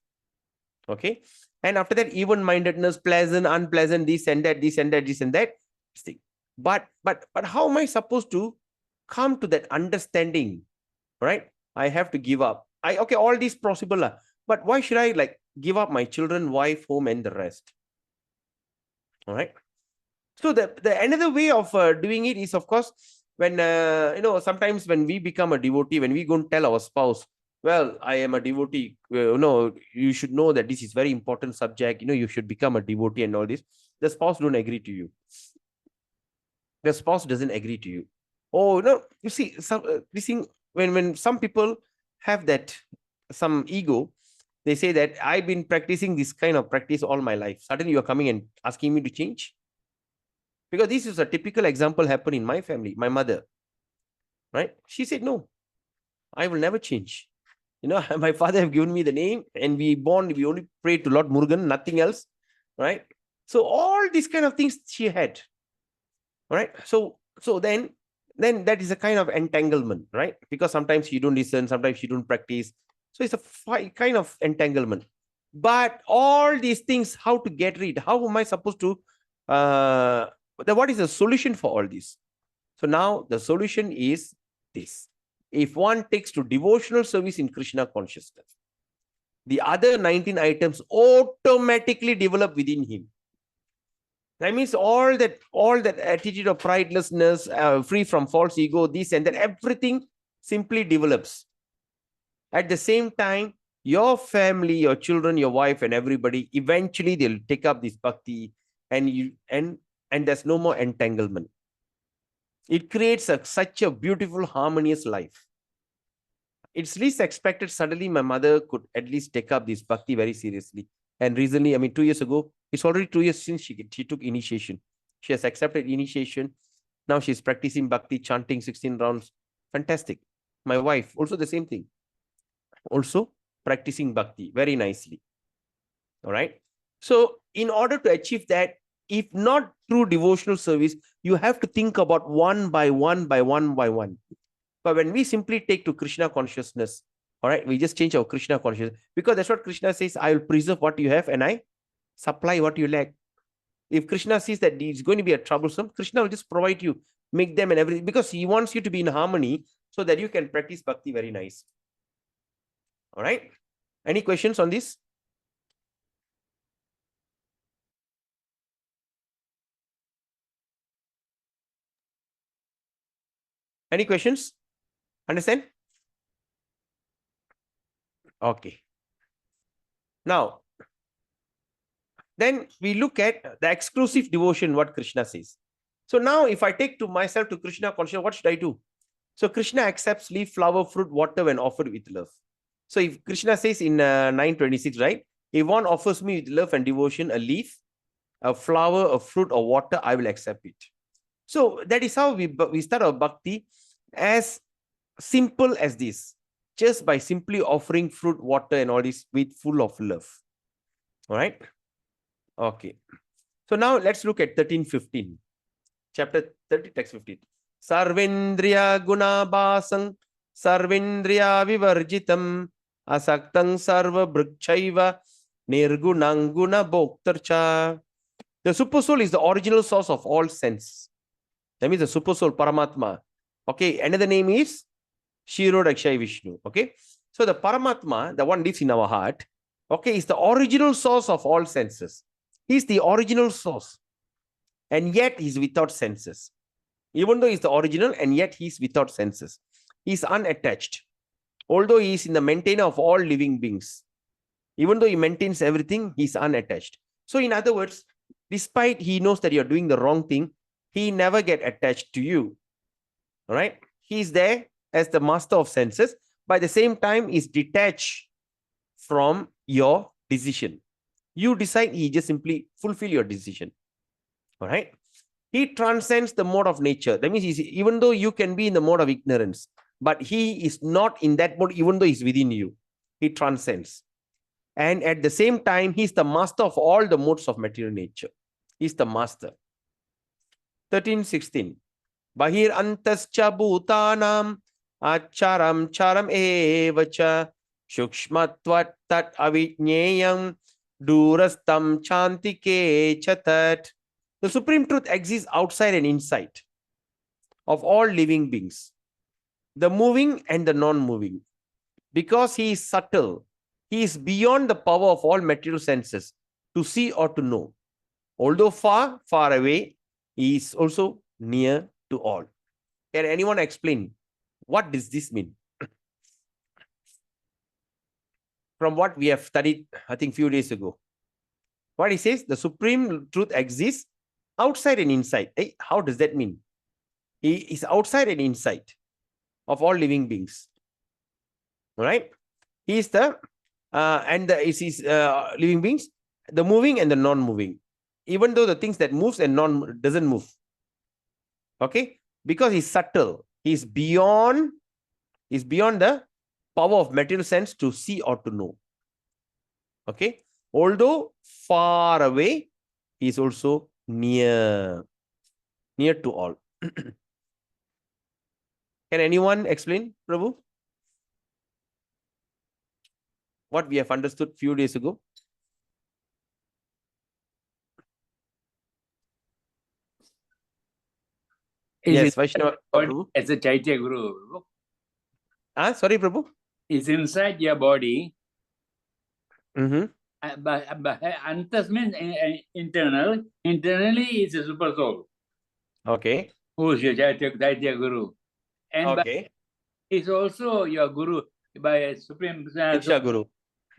Okay. And after that, even-mindedness, pleasant, unpleasant, this and that, this and that, this and that. But how am I supposed to come to that understanding? Right? I have to give up. Okay, all these possible. But why should I give up my children, wife, home, and the rest? All right. So the another way of doing it is, of course, when sometimes when we become a devotee, when we go and tell our spouse, well, I am a devotee, you should know that this is very important subject, you should become a devotee and all this. The spouse don't agree to you. The spouse doesn't agree to you. Oh, no, you see, this thing, when some people have that, some ego, they say that I've been practicing this kind of practice all my life. Suddenly you're coming and asking me to change. Because this is a typical example happen in my family, my mother, right? She said, no, I will never change. My father have given me the name and we only pray to Lord Murugan, nothing else, right? So all these kind of things she had, right? So then that is a kind of entanglement, right? Because sometimes you don't listen, sometimes you don't practice. So it's a kind of entanglement. But all these things, how to get rid? How am I supposed to what is the solution for all this? So now the solution is this. If one takes to devotional service in Krishna consciousness, the other 19 items automatically develop within him. That means all that attitude of pridelessness, free from false ego, this and that, everything simply develops. At the same time, your family, your children, your wife, and everybody, eventually they'll take up this bhakti, and there's no more entanglement. It creates such a beautiful, harmonious life. It's least expected. Suddenly, my mother could at least take up this bhakti very seriously. And recently, 2 years ago, it's already 2 years since she took initiation. She has accepted initiation. Now she's practicing bhakti, chanting 16 rounds. Fantastic. My wife, also the same thing. Also practicing bhakti very nicely. All right. So in order to achieve that, if not through devotional service, you have to think about one by one. But when we simply take to Krishna consciousness, all right, we just change our Krishna consciousness, because that's what Krishna says, I will preserve what you have and I supply what you lack. If Krishna sees that it's going to be a troublesome, Krishna will just provide you, make them and everything, because he wants you to be in harmony so that you can practice bhakti very nice. All right. Any questions on this? Any questions? Understand? Okay. Now, then we look at the exclusive devotion, what Krishna says. So now if I take to myself to Krishna consciousness, what should I do? So Krishna accepts leaf, flower, fruit, water when offered with love. So if Krishna says in 9:26, right? If one offers me with love and devotion, a leaf, a flower, a fruit, or water, I will accept it. So that is how we start our bhakti, as simple as this, just by simply offering fruit, water, and all this with full of love. All right. Okay. So now let's look at 13:15. Chapter 30, text 15. Sarvendriya gunabhasang sarvendriya vivarjitam asaktang sarva brikchaiva nirgunang guna bhoktarcha. The supersoul is the original source of all sense. That means the supersoul, Paramatma. Okay, another name is Shirodakshai Vishnu. Okay, so the Paramatma, the one lives in our heart, okay, is the original source of all senses. He's the original source. And yet he's without senses. Even though he's the original, and yet he's without senses. He's unattached. Although he is in the maintainer of all living beings. Even though he maintains everything, he's unattached. So in other words, despite he knows that you're doing the wrong thing, he never get attached to you. All right? He's there as the master of senses. By the same time, is detached from your decision. You decide, he just simply fulfill your decision. All right. He transcends the mode of nature. That means even though you can be in the mode of ignorance, but he is not in that mode, even though he's within you. He transcends. And at the same time, he's the master of all the modes of material nature. He's the master. 13:16. Bahir antascha bhutanam acharam charam evacha shukshmatvat tat avijneyam durastam chantike chatat. The supreme truth exists outside and inside of all living beings, the moving and the non-moving. Because he is subtle, he is beyond the power of all material senses to see or to know. Although far, far away, he is also near to all. Can anyone explain what does this mean? From what we have studied, I think, few days ago. What he says, the supreme truth exists outside and inside. Hey, how does that mean? He is outside and inside of all living beings. All right. He is the living beings, the moving and the non-moving. Even though the things that moves and doesn't move. Okay, because he's subtle, he's beyond the power of material sense to see or to know. Okay, although far away, he is also near to all. Can anyone explain, Prabhu? What we have understood few days ago? Yes, Vaishnava. Prabhu. As a Chaitya Guru. Sorry, Prabhu. It's inside your body. Mm-hmm. But antas means internal. Internally, it's a super soul. Okay. Who is your Chaitya Guru? And okay. It's also your Guru by a Supreme Diksha Guru.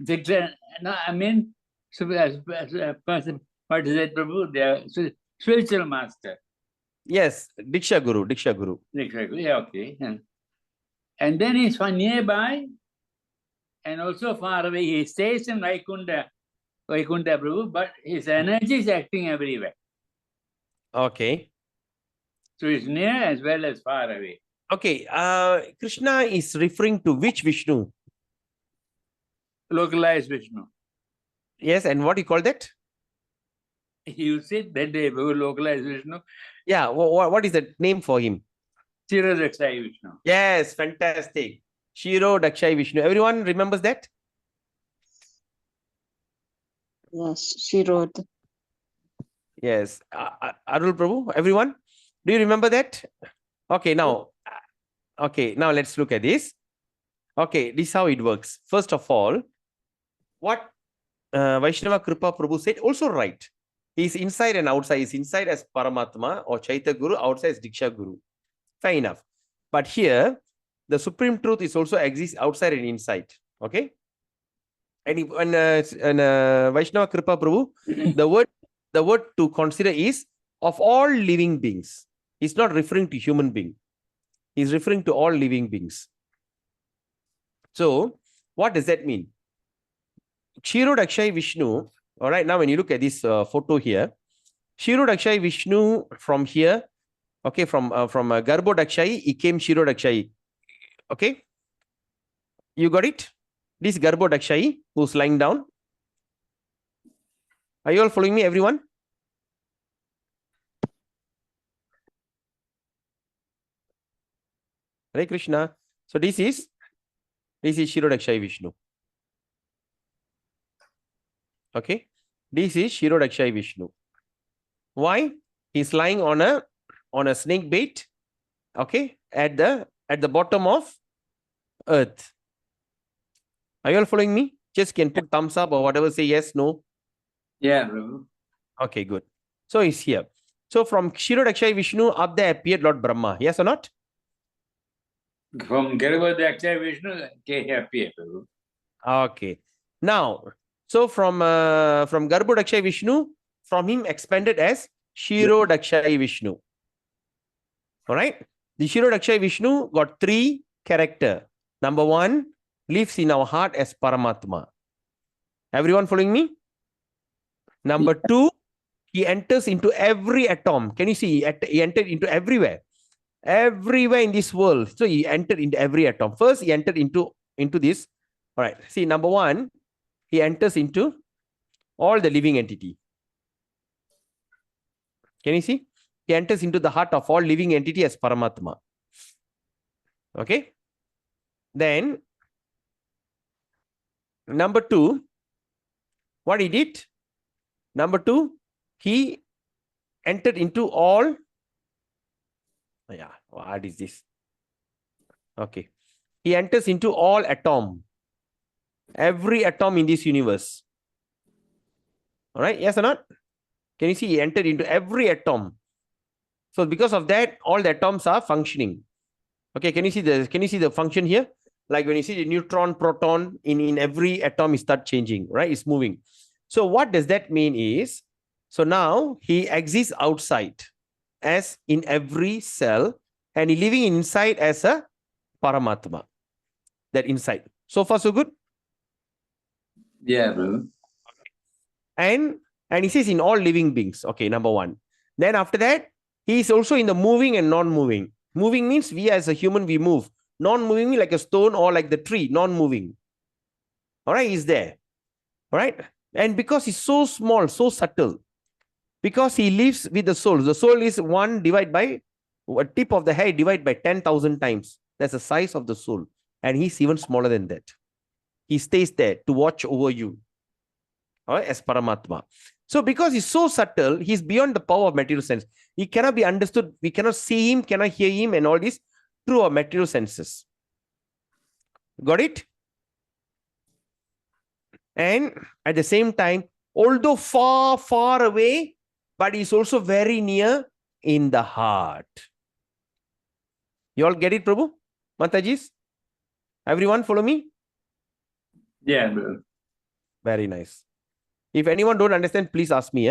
Diksha, no, I mean, what is it, Prabhu? The spiritual master. Yes, Diksha Guru. Diksha Guru. Diksha Guru, yeah, okay. And then he's nearby and also far away. He stays in Vaikunta, Prabhu, but his energy is acting everywhere. Okay. So he's near as well as far away. Okay. Krishna is referring to which Vishnu? Localized Vishnu. Yes, and what do you call that? You said that day, localized Vishnu. Yeah, what is the name for him? Shiro Dakshai Vishnu. Yes, fantastic. Shiro Dakshai Vishnu. Everyone remembers that? Yes, Shiro. Yes. Arul Prabhu, everyone? Do you remember that? Okay, now let's look at this. Okay, this is how it works. First of all, what Vaishnava Kripa Prabhu said, also right. He's inside and outside. He's inside as Paramatma or Chaitya Guru, outside as Diksha Guru. Fair enough. But here, the supreme truth is also exists outside and inside. Okay? And Vaishnava Kripa Prabhu, the word to consider is of all living beings. He's not referring to human being. He's referring to all living beings. So, what does that mean? Shiro Dakshai Vishnu, all right, now when you look at this photo here, Shiro Dakshai Vishnu from here, okay, from Garbo Dakshai, he came Shiro Dakshai. Okay? You got it? This Garbo Dakshai who's lying down. Are you all following me, everyone? Hare Krishna. So this is Shiro Dakshai Vishnu. Okay, this is Shiro Dakshai Vishnu. Why? He's lying on a snake bait. Okay, at the bottom of earth. Are you all following me? Just can put thumbs up or whatever. Say yes, no. Yeah, Prabhu. Okay, good. So he's here. So from Shiro Dakshai Vishnu up there appeared Lord Brahma. Yes or not? From Garbo Dakshai Vishnu came appear, Prabhu. Okay. Now, so from Garbo Dakshai Vishnu, from him expanded as Shiro Dakshai Vishnu. All right. The Shiro Dakshai Vishnu got 3 characters. Number 1, lives in our heart as Paramatma. Everyone following me? Number two, he enters into every atom. Can you see? He entered into everywhere. Everywhere in this world. So he entered into every atom. First, he entered into this. All right. See, number one, he enters into all the living entity. Can you see? He enters into the heart of all living entity as Paramatma. Okay. Then, number two, what he did? Number two, he entered into all. Yeah, what is this? Okay. He enters into all atom. Every atom in this universe. All right. Yes or not? Can you see? He entered into every atom. So because of that, all the atoms are functioning. Okay. Can you see the function here? Like when you see the neutron, proton in every atom, it start changing, right? It's moving. So what does that mean is, so now he exists outside as in every cell and he living inside as a Paramatma. That inside. So far, so good? Yeah, Prabhu. And he says in all living beings. Okay, number one. Then after that, he is also in the moving and non-moving. Moving means we as a human, we move. Non-moving means like a stone or like the tree, non-moving. All right, he's there. All right. And because he's so small, so subtle, because he lives with the soul is 1 divided by a tip of the hair divided by 10,000 times. That's the size of the soul. And he's even smaller than that. He stays there to watch over you. All right, as Paramatma. So because he's so subtle, he's beyond the power of material sense. He cannot be understood. We cannot see him, cannot hear him, and all this through our material senses. Got it? And at the same time, although far, far away, but he's also very near in the heart. You all get it, Prabhu? Matajis? Everyone follow me? Yeah, Prabhu. Very nice. If anyone don't understand, please ask me.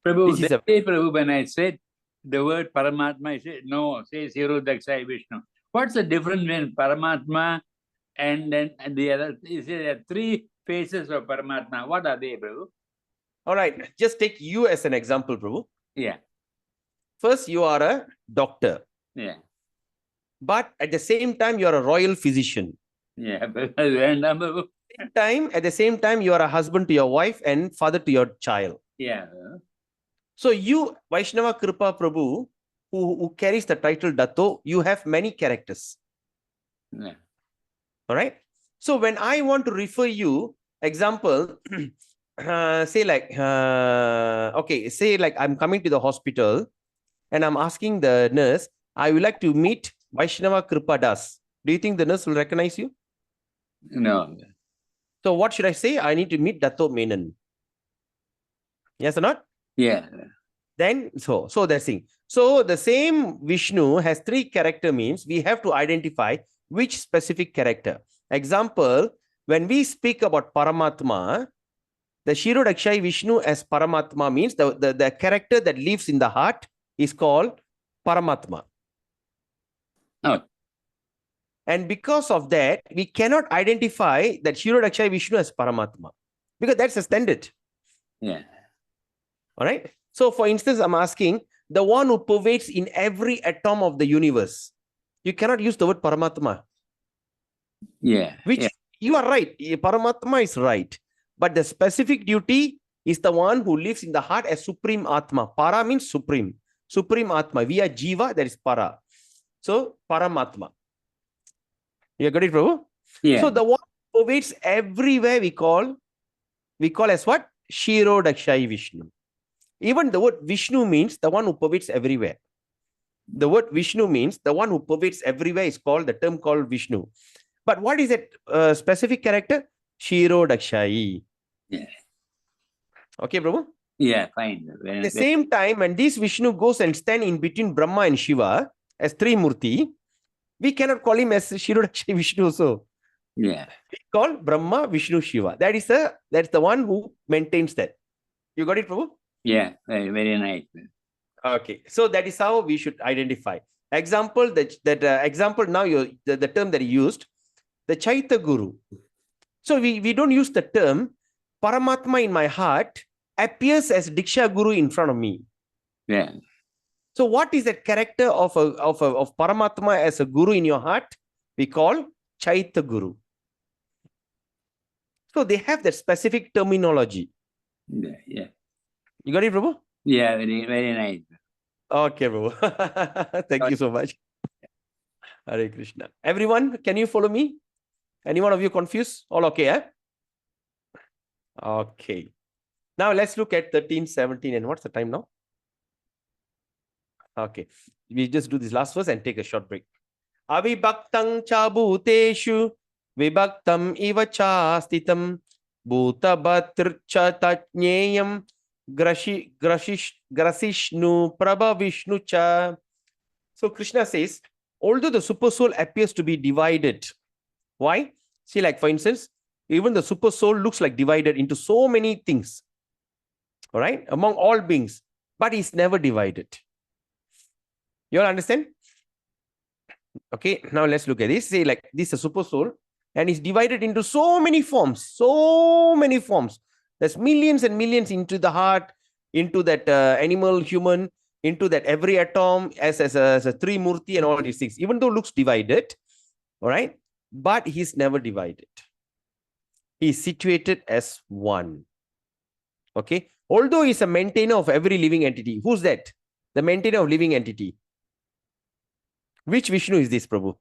Prabhu, This is that day, Prabhu, when I said the word Paramatma, I said, no, say Zero Daksai Vishnu. What's the difference between Paramatma and then the other? There are 3 phases of Paramatma. What are they, Prabhu? All right. Just take you as an example, Prabhu. Yeah, First, you are a doctor. yeah, But at the same time, you are a royal physician. yeah. Prabhu. At the same time, you are a husband to your wife and father to your child. Yeah. So you, Vaishnava Kripa Prabhu, who carries the title Dato, you have many characters. Yeah. All right. So when I want to refer you, example, say like, say like I'm coming to the hospital and I'm asking the nurse, I would like to meet Vaishnava Kripa Das. Do you think the nurse will recognize you? No. So what should I say? I need to meet Dato Menon. Yes or not? Yeah. Then, so that's thing. So the same Vishnu has 3 character means we have to identify which specific character. Example, when we speak about Paramatma, the Shirodakshai Vishnu as Paramatma means the character that lives in the heart is called Paramatma. Oh. And because of that, we cannot identify that Shirodakshai Vishnu as Paramatma because that's a standard. Yeah. All right. So for instance, I'm asking the one who pervades in every atom of the universe. You cannot use the word Paramatma. Yeah. Which yeah. you are right. Paramatma is right. But the specific duty is the one who lives in the heart as Supreme Atma. Para means supreme. Supreme Atma. We are Jiva, that is Para. So Paramatma. You got it, Prabhu? Yeah. So the one who pervades everywhere we call as what? Shirodakshai Vishnu. Even the word Vishnu means the one who pervades everywhere. The word Vishnu means the one who pervades everywhere is called, the term called Vishnu. But what is that specific character? Shirodakshai. Yeah. Okay, Prabhu? Yeah, fine. At the same time, when this Vishnu goes and stand in between Brahma and Shiva as Trimurti, we cannot call him as Shirodakshai Vishnu also. Yeah. We call Brahma, Vishnu, Shiva. That's the one who maintains that. You got it, Prabhu? Yeah, very, very nice. Okay, so that is how we should identify. Example, example now, the term that you used, the Chaita Guru. So we don't use the term Paramatma in my heart appears as Diksha Guru in front of me. Yeah. So what is that character of Paramatma as a Guru in your heart? We call Chaita Guru. So they have that specific terminology. Yeah. Yeah. You got it, Prabhu? Yeah. Very, very nice. Okay, Prabhu. Thank you so much. Hare Krishna. Everyone, can you follow me? Any one of you confused? All okay, eh? Okay. Now let's look at 13, 17. And what's the time now? Okay. We just do this last verse and take a short break. Avibhaktang cha bhuteshu vibhaktam iva cha stitam bhutabatr cha tatnyeyam grasishnu prabha vishnu cha. So Krishna says, although the super soul appears to be divided, why? See, like for instance, even the super soul looks like divided into so many things, all right, among all beings, but it's never divided. You all understand? Okay, now let's look at this. Say like this is a super soul and it's divided into so many forms, so many forms. There's millions and millions into the heart, into that animal, human, into that every atom as a three murti and all these things, even though looks divided, all right, but he's never divided. He's situated as one. Okay, although he's a maintainer of every living entity. Who's that? The maintainer of living entity. Which Vishnu is this, Prabhu?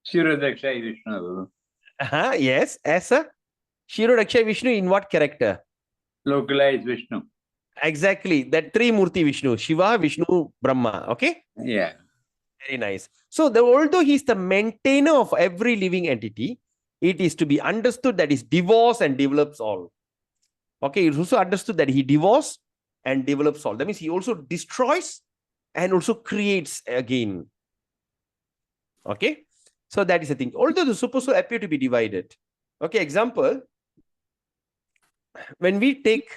Shirodaksha Vishnu. Yes, as a Shirodaksha Vishnu in what character? Localized Vishnu. Exactly, that three Murti Vishnu, Shiva, Vishnu, Brahma. Okay, Yeah. very nice. So, although he's the maintainer of every living entity, it is to be understood that he divorces and develops all. Okay, it's also understood that he divorces and develops all. That means he also destroys and also creates again. Okay, so that is the thing. Although the super soul appear to be divided. Okay, example, when we take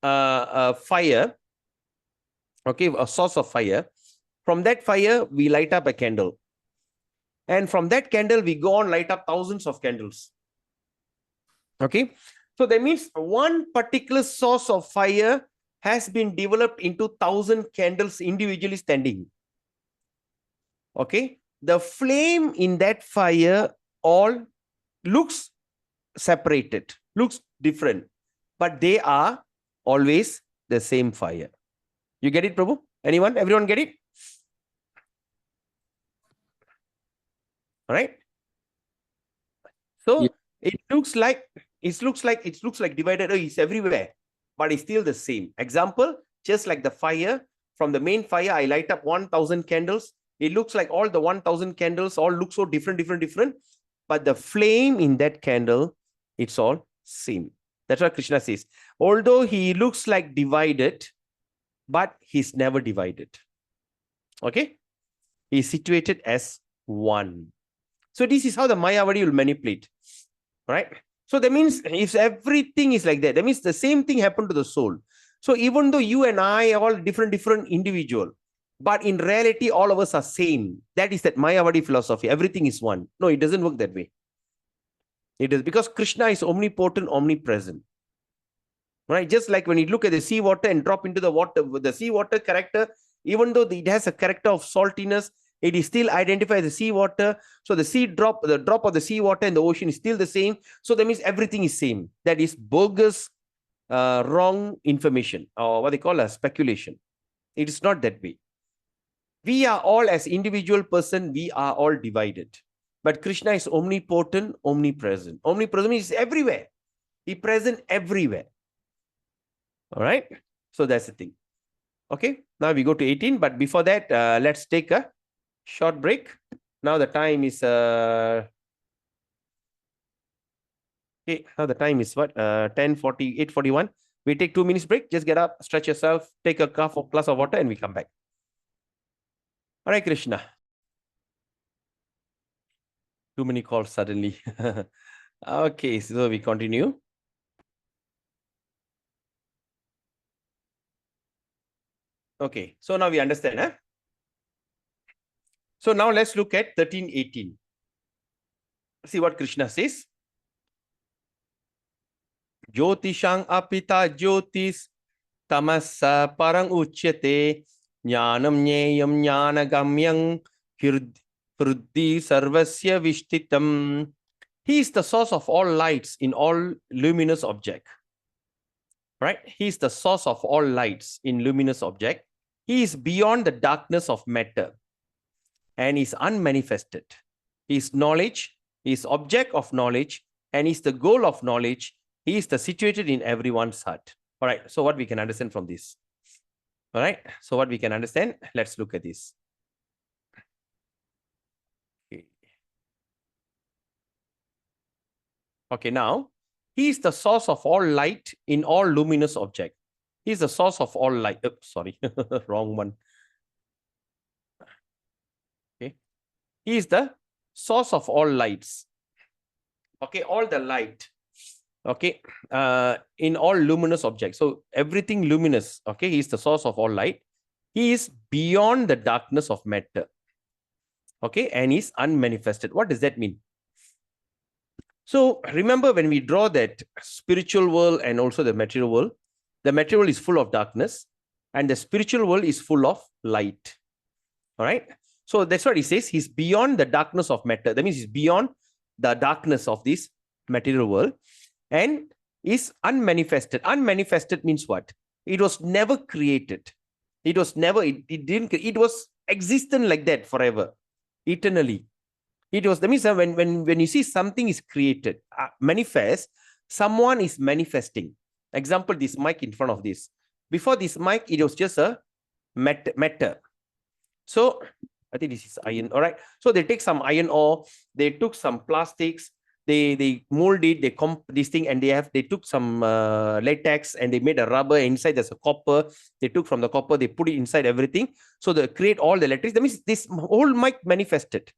fire, okay, a source of fire, from that fire we light up a candle, and from that candle we go on light up thousands of candles. Okay, so that means one particular source of fire has been developed into 1,000 candles individually standing. Okay, the flame in that fire all looks separated, looks different, but they are always the same fire. You get it, Prabhu? Anyone? Everyone get it? All right. So yeah, it looks like divided. Oh, it's everywhere, but it's still the same. Example, just like the fire, from the main fire, I light up 1,000 candles. It looks like all the 1,000 candles all look so different, but the flame in that candle, it's all same. That's what Krishna says. Although he looks like divided, but he's never divided. Okay, he's situated as one. So this is how the Mayavadi will manipulate, right? So that means if everything is like that, that means the same thing happened to the soul. So even though you and I are all different individual, but in reality, all of us are same. That is that Mayavadi philosophy. Everything is one. No, it doesn't work that way. It is because Krishna is omnipotent, omnipresent. Right? Just like when you look at the sea water and drop into the water, the sea water character, even though it has a character of saltiness, it is still identified as the sea water. So the drop of the sea water in the ocean is still the same. So that means everything is same. That is bogus, wrong information, or what they call a speculation. It is not that way. We are all, as individual person, we are all divided. But Krishna is omnipotent, omnipresent. Omnipresent is everywhere. He present everywhere. All right. So that's the thing. Okay. Now we go to 18. But before that, let's take a short break. Now the time is okay. Now the time is what? 10:40, 8:41. We take 2 minutes break. Just get up, stretch yourself, take a glass of water, and we come back. All right, Krishna. Too many calls suddenly. Okay, so we continue. Okay, so now we understand. Huh? So now let's look at 13:18. See what Krishna says. Jyotishang apita jyotis tamasa parang uchyate jnanam nyayam jnanagamyam hriddhi sarvasya vishtitam. He is the source of all lights in all luminous object. Right? He is the source of all lights in luminous object. He is beyond the darkness of matter and is unmanifested. He is knowledge, he is object of knowledge, and is the goal of knowledge. He is the situated in everyone's heart. All right. So what we can understand from this? All right. So what we can understand? Let's look at this. Okay. Now, he is the source of all light in all luminous object. He is the source of all light. Sorry, wrong one. Okay. He is the source of all lights. Okay. All the light. Okay. In all luminous objects. So everything luminous. Okay. He is the source of all light. He is beyond the darkness of matter. Okay. And is unmanifested. What does that mean? So remember when we draw that spiritual world and also the material world is full of darkness and the spiritual world is full of light. All right. So that's what he says. He's beyond the darkness of matter. That means he's beyond the darkness of this material world and is unmanifested. Unmanifested means what? It was never created. It was never, it was existent like that forever, eternally. It was, that means when you see something is created, manifest, someone is manifesting. Example, this mic in front of this. Before this mic, it was just a matter. So I think this is iron. All right. So they take some iron ore, they took some plastics, they mold it, they this thing, and they took some latex and they made a rubber. Inside there's a copper. They took from the copper, they put it inside everything. So they create all the electrics. That means this whole mic manifested.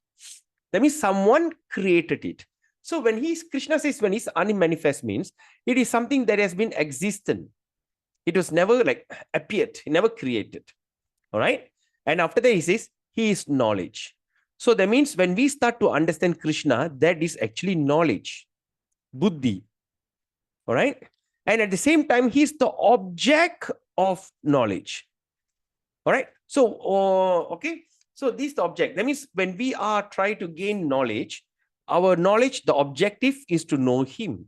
That means someone created it. So when Krishna says when he's unmanifest means it is something that has been existent. It was never like appeared, never created. All right. And after that he says he is knowledge. So that means when we start to understand Krishna, that is actually knowledge, buddhi. All right. And at the same time, he's the object of knowledge. All right. So, okay. So this is the object. That means when we are trying to gain knowledge, our knowledge, the objective is to know him.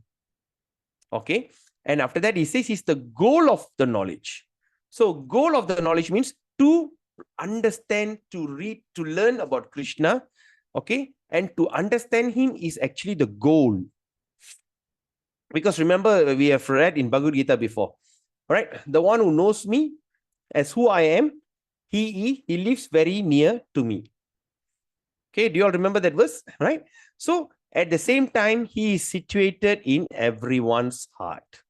Okay. And after that, he says he's the goal of the knowledge. So goal of the knowledge means to understand, to read, to learn about Krishna. Okay. And to understand him is actually the goal. Because remember, we have read in Bhagavad Gita before. All right. The one who knows me as who I am, he lives very near to me. Okay, do you all remember that verse? Right? So, at the same time, he is situated in everyone's heart.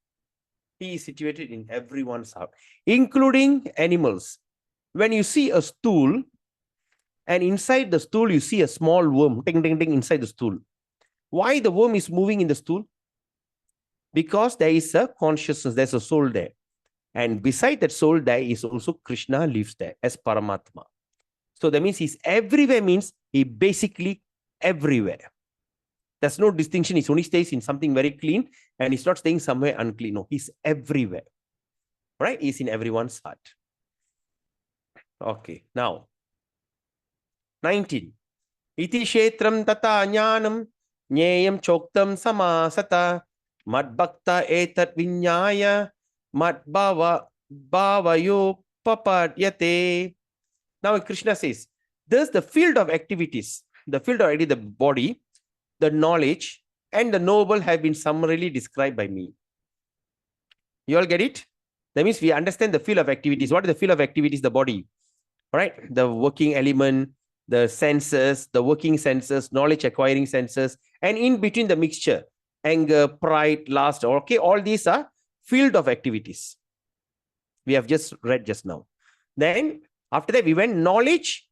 He is situated in everyone's heart, including animals. When you see a stool, and inside the stool, you see a small worm, ding, ding, ding, inside the stool. Why the worm is moving in the stool? Because there is a consciousness, there's a soul there. And beside that soul, there is also Krishna lives there as Paramatma. So that means he's everywhere, means he basically everywhere. There's no distinction. He only stays in something very clean and he's not staying somewhere unclean. No, he's everywhere. Right? He's in everyone's heart. Okay. Now, 19. Iti shetram tata jnanam nyayam choktam samasata madbhakta etat vinyaya madbhavayo papadyate. Now Krishna says, there's the field of activities, the body, the knowledge, and the noble have been summarily described by me. You all get it? That means we understand the field of activities. What is the field of activities? The body, right? The working element, the senses, the working senses, knowledge acquiring senses, and in between the mixture, anger, pride, lust, okay, all these are field of activities. We have just read just now. Then after that, we went knowledge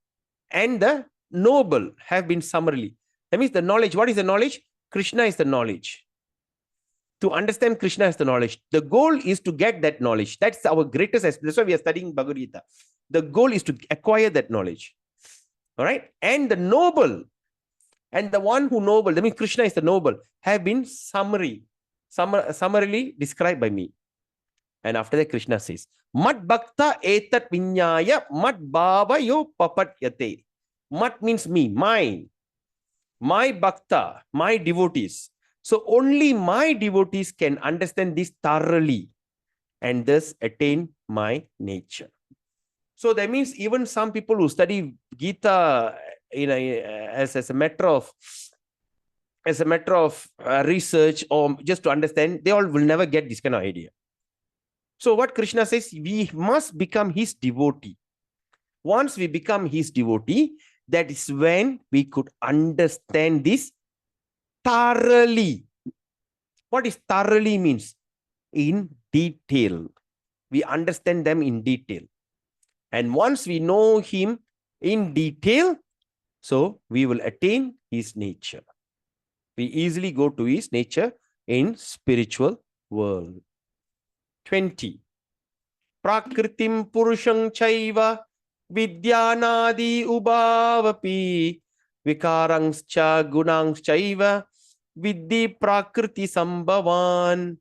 and the noble have been summarily. That means the knowledge. What is the knowledge? Krishna is the knowledge. To understand Krishna is the knowledge. The goal is to get that knowledge. That's our greatest. That's why we are studying Bhagavad Gita. The goal is to acquire that knowledge. All right. And the noble. And the one who noble, that means Krishna is the noble, have been summarily described by me. And after that, Krishna says, Mat bhakta etat vinyaya mat bhava yo papatyate. Mat means me, mine. My bhakta, my devotees. So only my devotees can understand this thoroughly and thus attain my nature. So that means even some people who study Gita as a matter of research or just to understand, they all will never get this kind of idea. So what Krishna says, we must become his devotee. Once we become his devotee, that is when we could understand this thoroughly. What is thoroughly means? In detail. We understand them in detail. And once we know him in detail, so we will attain his nature. We easily go to his nature in spiritual world. 20. Prakritim purushang chaiva vidyanadi ubhavapi vikarangscha gunangscha vidhi prakriti sambhavan.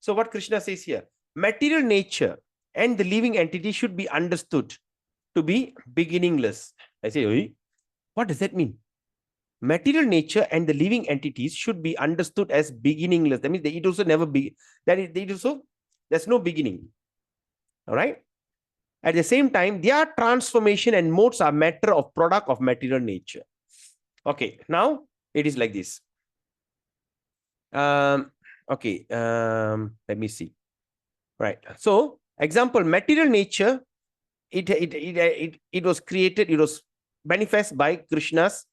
So what Krishna says here, material nature and the living entity should be understood to be beginningless. I say, what does that mean? Material nature and the living entities should be understood as beginningless. That means it also never be, there's no beginning. All right. At the same time, their transformation and modes are matter of product of material nature. Okay, now it is like this. Let me see. Right. So, example, material nature, it was created, it was manifest by Krishna's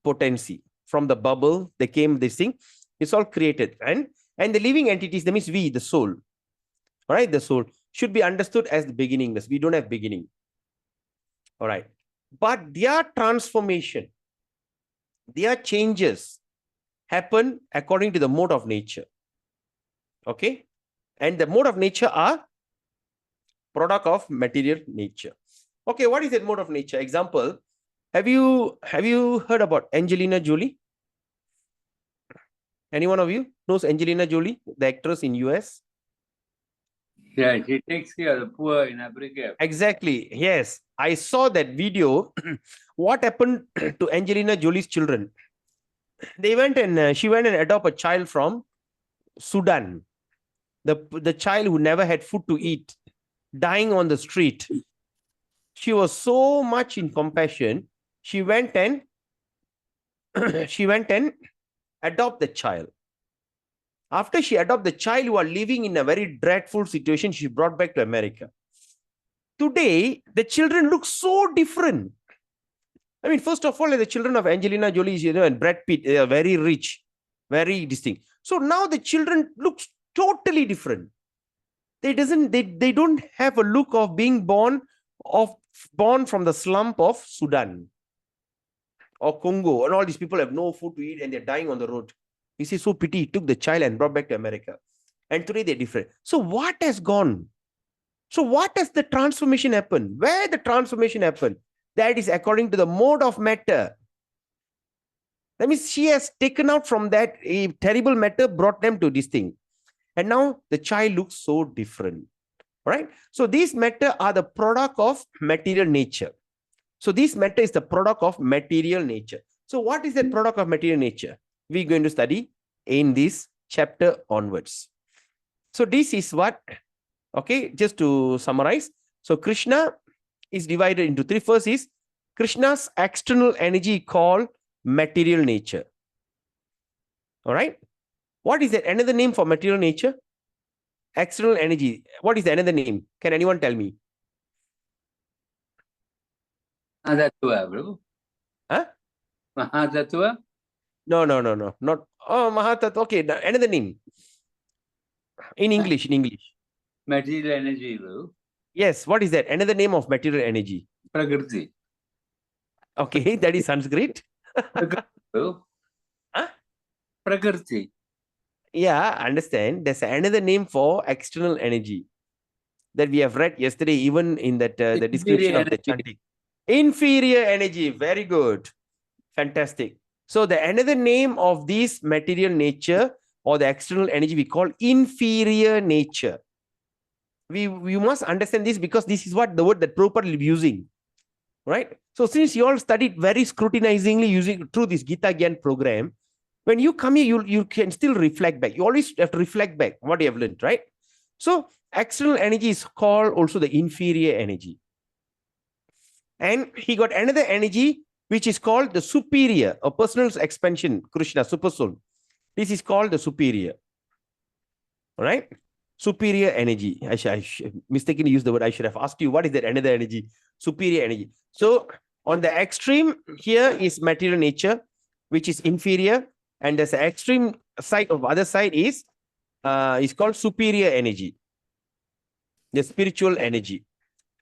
potency. From the bubble, they came this thing. It's all created. And the living entities, that means we, the soul. All right, the soul should be understood as the beginningless. We don't have beginning. All right. But their transformation, their changes happen according to the mode of nature. Okay. And the mode of nature are product of material nature. Okay, what is that mode of nature? Example, have you heard about Angelina Jolie? Any one of you knows Angelina Jolie, the actress in US? Yeah, she takes care of the poor in Africa. Exactly. Yes. I saw that video. What happened to Angelina Jolie's children? They went and she went and adopted a child from Sudan. The child who never had food to eat, dying on the street. She was so much in compassion. She went and adopt the child. After she adopted the child who are living in a very dreadful situation, she brought back to America. Today, the children look so different. I mean, first of all, the children of Angelina Jolie, and Brad Pitt, they are very rich, very distinct. So now the children look totally different. They don't have a look of being born from the slump of Sudan or Congo, and all these people have no food to eat and they're dying on the road. You see, so pity, he took the child and brought back to America. And today they're different. So what has gone? So what has the transformation happened? Where the transformation happened? That is according to the mode of matter. That means she has taken out from that a terrible matter, brought them to this thing. And now the child looks so different. Right? So these matter are the product of material nature. So this matter is the product of material nature. So what is that product of material nature? We're going to study in this chapter onwards. So this is what, okay, just to summarize. So Krishna is divided into three. First is Krishna's external energy called material nature. All right. What is that? Another name for material nature? External energy. What is the another name? Can anyone tell me? Mahatattva, bro. Huh? Mahatattva? No. Not. Oh, Mahatattva. Okay. Another name. In English. Material energy, bro. Yes. What is that? Another name of material energy. Prakriti. Okay. That is Sanskrit. Bro. Huh? Prakriti. Yeah, I understand. There's another name for external energy that we have read yesterday, even in that the description of the chanting. Inferior energy. Very good. Fantastic. So the another name of this material nature or the external energy we call inferior nature. We must understand this because this is what the word that Prabhupada will be using. Right? So since you all studied very scrutinizingly using through this Gita Gyan program, when you come here, you can still reflect back. You always have to reflect back what you have learned, right? So external energy is called also the inferior energy. And he got another energy which is called the superior or personal expansion, Krishna, super soul. This is called the superior. All right? Superior energy. I mistakenly used the word. I should have asked you, what is that another energy? Superior energy. So on the extreme here is material nature, which is inferior. And the extreme side of other side is called superior energy, the spiritual energy.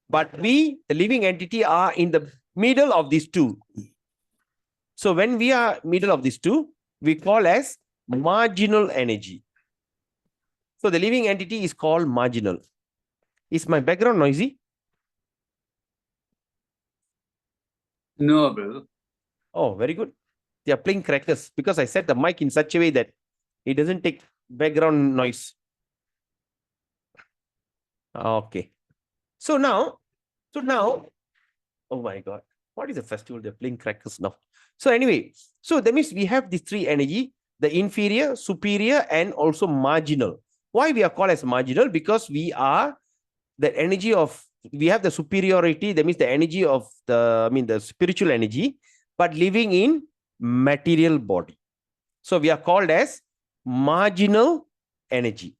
But we, the living entity, are in the middle of these two. So when we are middle of these two, we call as marginal energy. So the living entity is called marginal. Is my background noisy? No, Prabhu. Oh, very good. They are playing crackers because I set the mic in such a way that it doesn't take background noise. Okay. So now, oh my God, what is the festival? They're playing crackers now. So anyway, so that means we have these three energy, the inferior, superior, and also marginal. Why we are called as marginal? Because we are the energy of, we have the superiority, that means the energy of the spiritual energy, but living in material body. So we are called as marginal energy.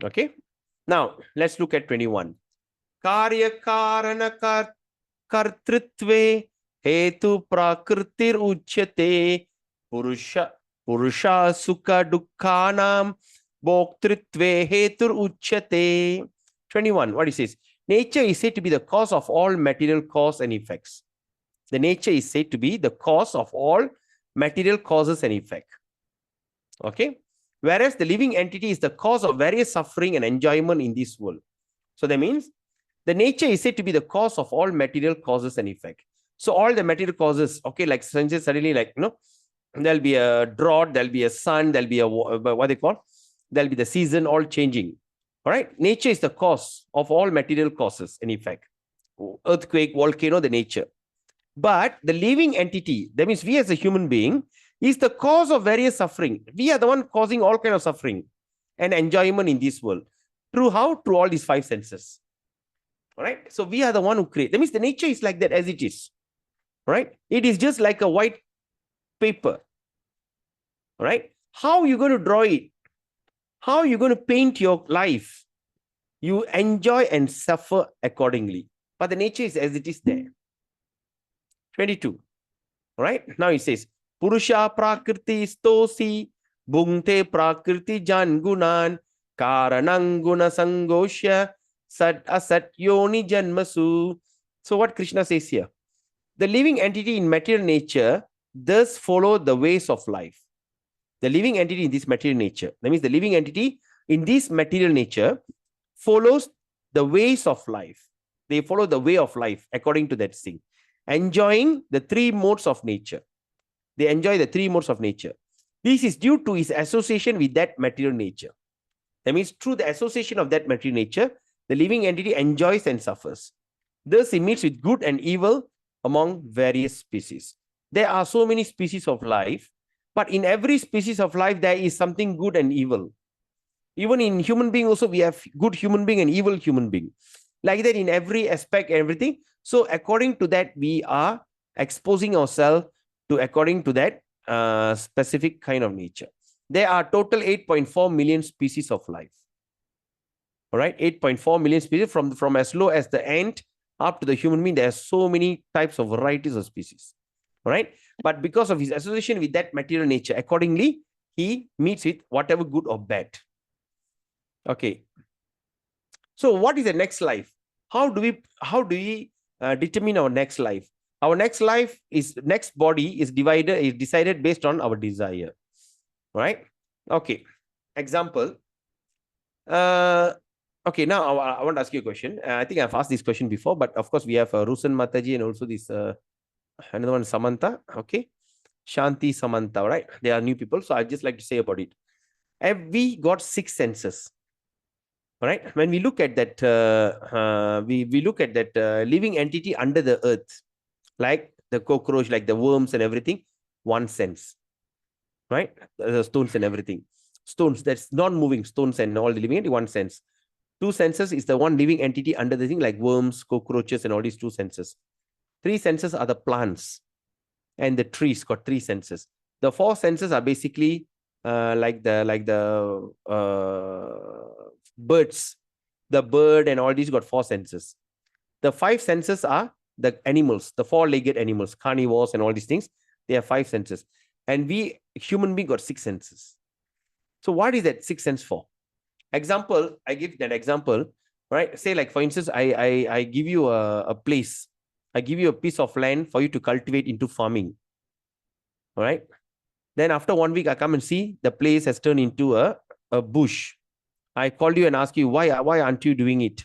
Okay. Now let's look at 21. Karya karana kartritve hetu prakritir uchyate purusha sukha dukkhanam bhoktritve hetur uchyate. 21. What it says? Nature is said to be the cause of all material cause and effects. The nature is said to be the cause of all material causes and effect. Okay. Whereas the living entity is the cause of various suffering and enjoyment in this world. So that means the nature is said to be the cause of all material causes and effect. So all the material causes, okay, like suddenly, like, there'll be a drought, there'll be a sun, there'll be a, what they call, there'll be the season all changing. All right. Nature is the cause of all material causes and effect. Earthquake, volcano, the nature. But the living entity, that means we as a human being, is the cause of various suffering. We are the one causing all kind of suffering and enjoyment in this world. Through how? Through all these five senses. All right. So we are the one who create. That means the nature is like that as it is. All right. It is just like a white paper. All right. How are you going to draw it? How are you going to paint your life? You enjoy and suffer accordingly. But the nature is as it is there. 22. All right. Now it says, Purusha prakriti stosi bhungte prakriti jan gunan karanang guna sangosya sat asat yoni janmasu. So what Krishna says here? The living entity in material nature does follow the ways of life. The living entity in this material nature, that means the living entity in this material nature follows the ways of life. They follow the way of life according to that thing, enjoying the three modes of nature. They enjoy the three modes of nature. This is due to his association with that material nature. That means through the association of that material nature, the living entity enjoys and suffers. Thus, he meets with good and evil among various species. There are so many species of life, but in every species of life, there is something good and evil. Even in human being also, we have good human being and evil human being. Like that in every aspect, everything. So according to that, we are exposing ourselves to according to that specific kind of nature. There are total 8.4 million species of life. All right, 8.4 million species from as low as the ant up to the human being. There are so many types of varieties of species. All right, but because of his association with that material nature, accordingly, he meets with whatever good or bad. Okay. So what is the next life? How do we determine our next life? Our next body is decided based on our desire. Right? Okay. Example. Okay, now I want to ask you a question. I think I've asked this question before, but of course we have Rusan Mataji and also this another one, Samantha. Okay. Shanti, Samantha, right? They are new people. So I'd just like to say about it. We got 6 senses. Right? When we look at that, we look at that living entity under the earth, like the cockroach, like the worms and everything, 1 sense. Right? The stones and everything. Stones, that's non-moving stones and all the living entity, 1 sense. 2 senses is the one living entity under the thing, like worms, cockroaches, and all these 2 senses. 3 senses are the plants, and the trees got 3 senses. The 4 senses are basically like the birds. The bird and all these got 4 senses. The 5 senses are the animals, the 4-legged animals, carnivores and all these things. They have 5 senses. And we, human being, got 6 senses. So what is that 6 sense for? Example, I give that example, right? Say like, for instance, I give you a place. I give you a piece of land for you to cultivate into farming. All right. Then after 1 week, I come and see the place has turned into a bush. I called you and asked you, why aren't you doing it?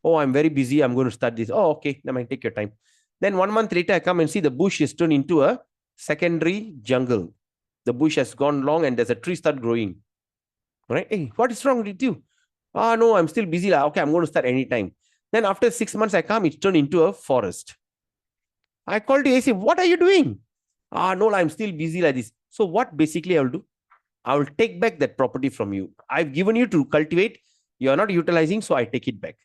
Oh, I'm very busy. I'm going to start this. Oh, okay. Then I take your time. Then 1 month later, I come and see the bush is turned into a secondary jungle. The bush has gone long and there's a tree start growing. All right. Hey, what is wrong with you? Ah, no, I'm still busy. Okay, I'm going to start anytime. Then after 6 months, I come, it's turned into a forest. I called you, I say, what are you doing? Ah, no, I'm still busy like this. So what basically I will do? I will take back that property from you. I've given you to cultivate. You are not utilizing, so I take it back.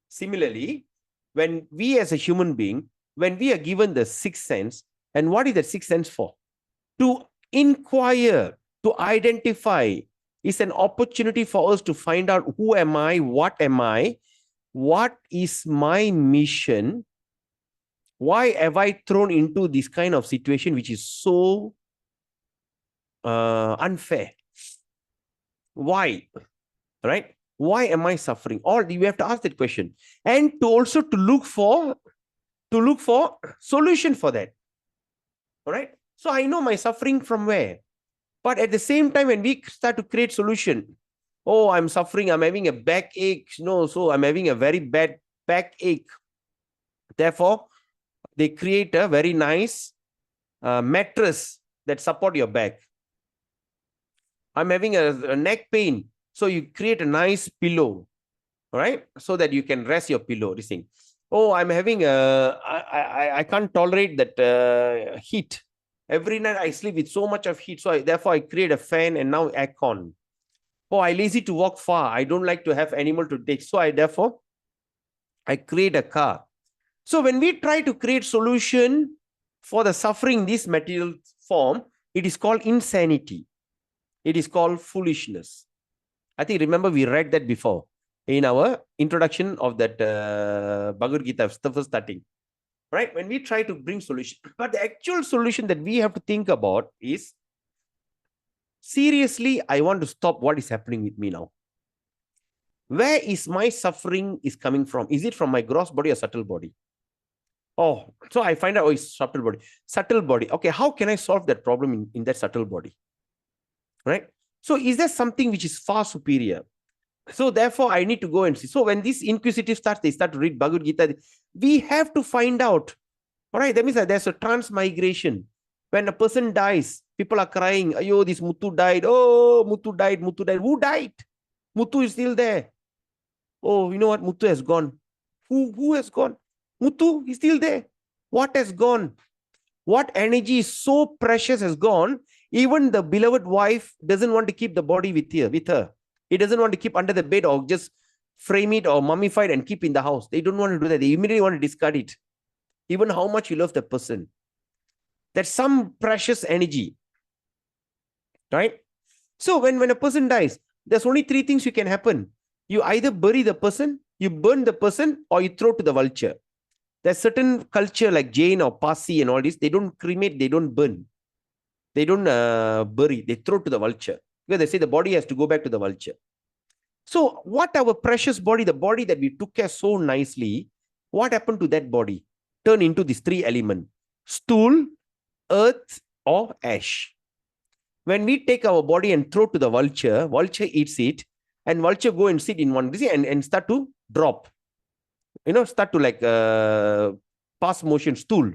Similarly, when we as a human being, when we are given the 6th sense, and what is that 6th sense for? To inquire, to identify, is an opportunity for us to find out who am I, what is my mission, why have I thrown into this kind of situation which is so unfair? Why? Right? Why am I suffering? Or you have to ask that question. And to also to look for solution for that. All right. So I know my suffering from where. But at the same time, when we start to create solution, oh, I'm suffering, I'm having a backache. No, so I'm having a very bad backache. Therefore, they create a very nice mattress that support your back. I'm having a neck pain. So you create a nice pillow, all right? So that you can rest your pillow, this thing. Oh, I'm having I can't tolerate that heat. Every night I sleep with so much of heat. So therefore I create a fan and now aircon. Oh, I lazy to walk far. I don't like to have animal to take. So therefore I create a car. So when we try to create solution for the suffering in this material form, it is called insanity. It is called foolishness. I think, remember, we read that before in our introduction of that Bhagavad Gita, the first starting. Right? When we try to bring solution, but the actual solution that we have to think about is, seriously, I want to stop what is happening with me now. Where is my suffering is coming from? Is it from my gross body or subtle body? Oh, so I find out, oh, it's subtle body. Subtle body. Okay, how can I solve that problem in that subtle body? Right? So is there something which is far superior? So therefore, I need to go and see. So when this inquisitive starts, they start to read Bhagavad Gita. We have to find out. All right, that means that there's a transmigration. When a person dies, people are crying, "Ayo, this Muthu died. Oh, Muthu died, Muthu died." Who died? Muthu is still there. Oh, you know what? Muthu has gone. Who has gone? Muthu is still there. What has gone? What energy is so precious has gone? Even the beloved wife doesn't want to keep the body with her. He doesn't want to keep under the bed or just frame it or mummify it and keep in the house. They don't want to do that. They immediately want to discard it. Even how much you love the person. That's some precious energy. Right? So when a person dies, there's only 3 things you can happen. You either bury the person, you burn the person, or you throw to the vulture. There's certain culture like Jain or Parsi and all this, they don't cremate, they don't burn. They don't bury, they throw to the vulture. Because they say the body has to go back to the vulture. So what our precious body, the body that we took care so nicely, what happened to that body? Turn into these 3 elements: stool, earth, or ash. When we take our body and throw to the vulture, vulture eats it, and vulture go and sit in one and start to drop. Start to like pass motion, stool.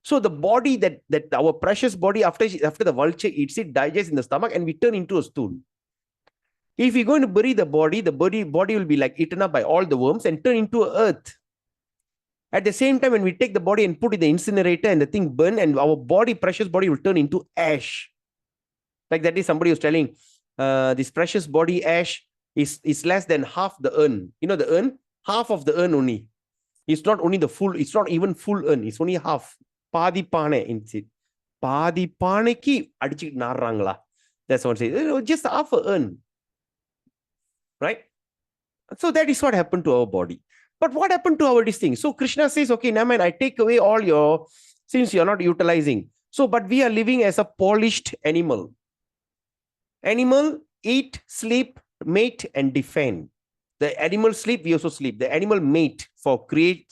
So the body that our precious body, after the vulture eats it, digests in the stomach, and we turn into a stool. If we're going to bury the body will be like eaten up by all the worms and turn into earth. At the same time, when we take the body and put it in the incinerator and the thing burn, and our body, precious body, will turn into ash. Like that is somebody was telling, this precious body ash is less than half the urn. You know the urn? Half of the urn only. It's not only the full, it's not even full urn. It's only half. Padi pane in it. Padi pane ki adichik narangla. That's what I'm saying. Just half a urn. Right? So that is what happened to our body. But what happened to our this thing? So Krishna says, okay, now man, I take away all your, since you're not utilizing. So, but we are living as a polished animal. Animal eat, sleep, mate, and defend. The animal sleep, we also sleep. The animal mate to create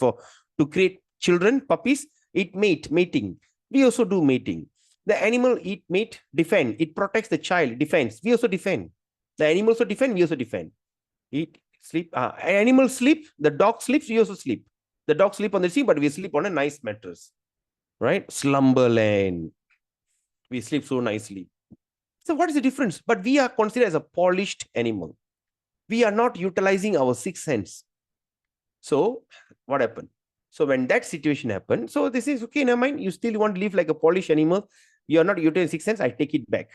children, puppies, it mating. We also do mating. The animal eat, mate, defend. It protects the child, defends. We also defend. The animals also defend, we also defend. Eat, sleep. Animal sleep, the dog sleeps, we also sleep. The dog sleep on the sea, but we sleep on a nice mattress. Right? Slumberland. We sleep so nicely. So what is the difference? But we are considered as a polished animal. We are not utilizing our sixth sense. So what happened? So when that situation happened, so this is okay, never mind. You still want to live like a polished animal. You are not utilizing sixth sense. I take it back.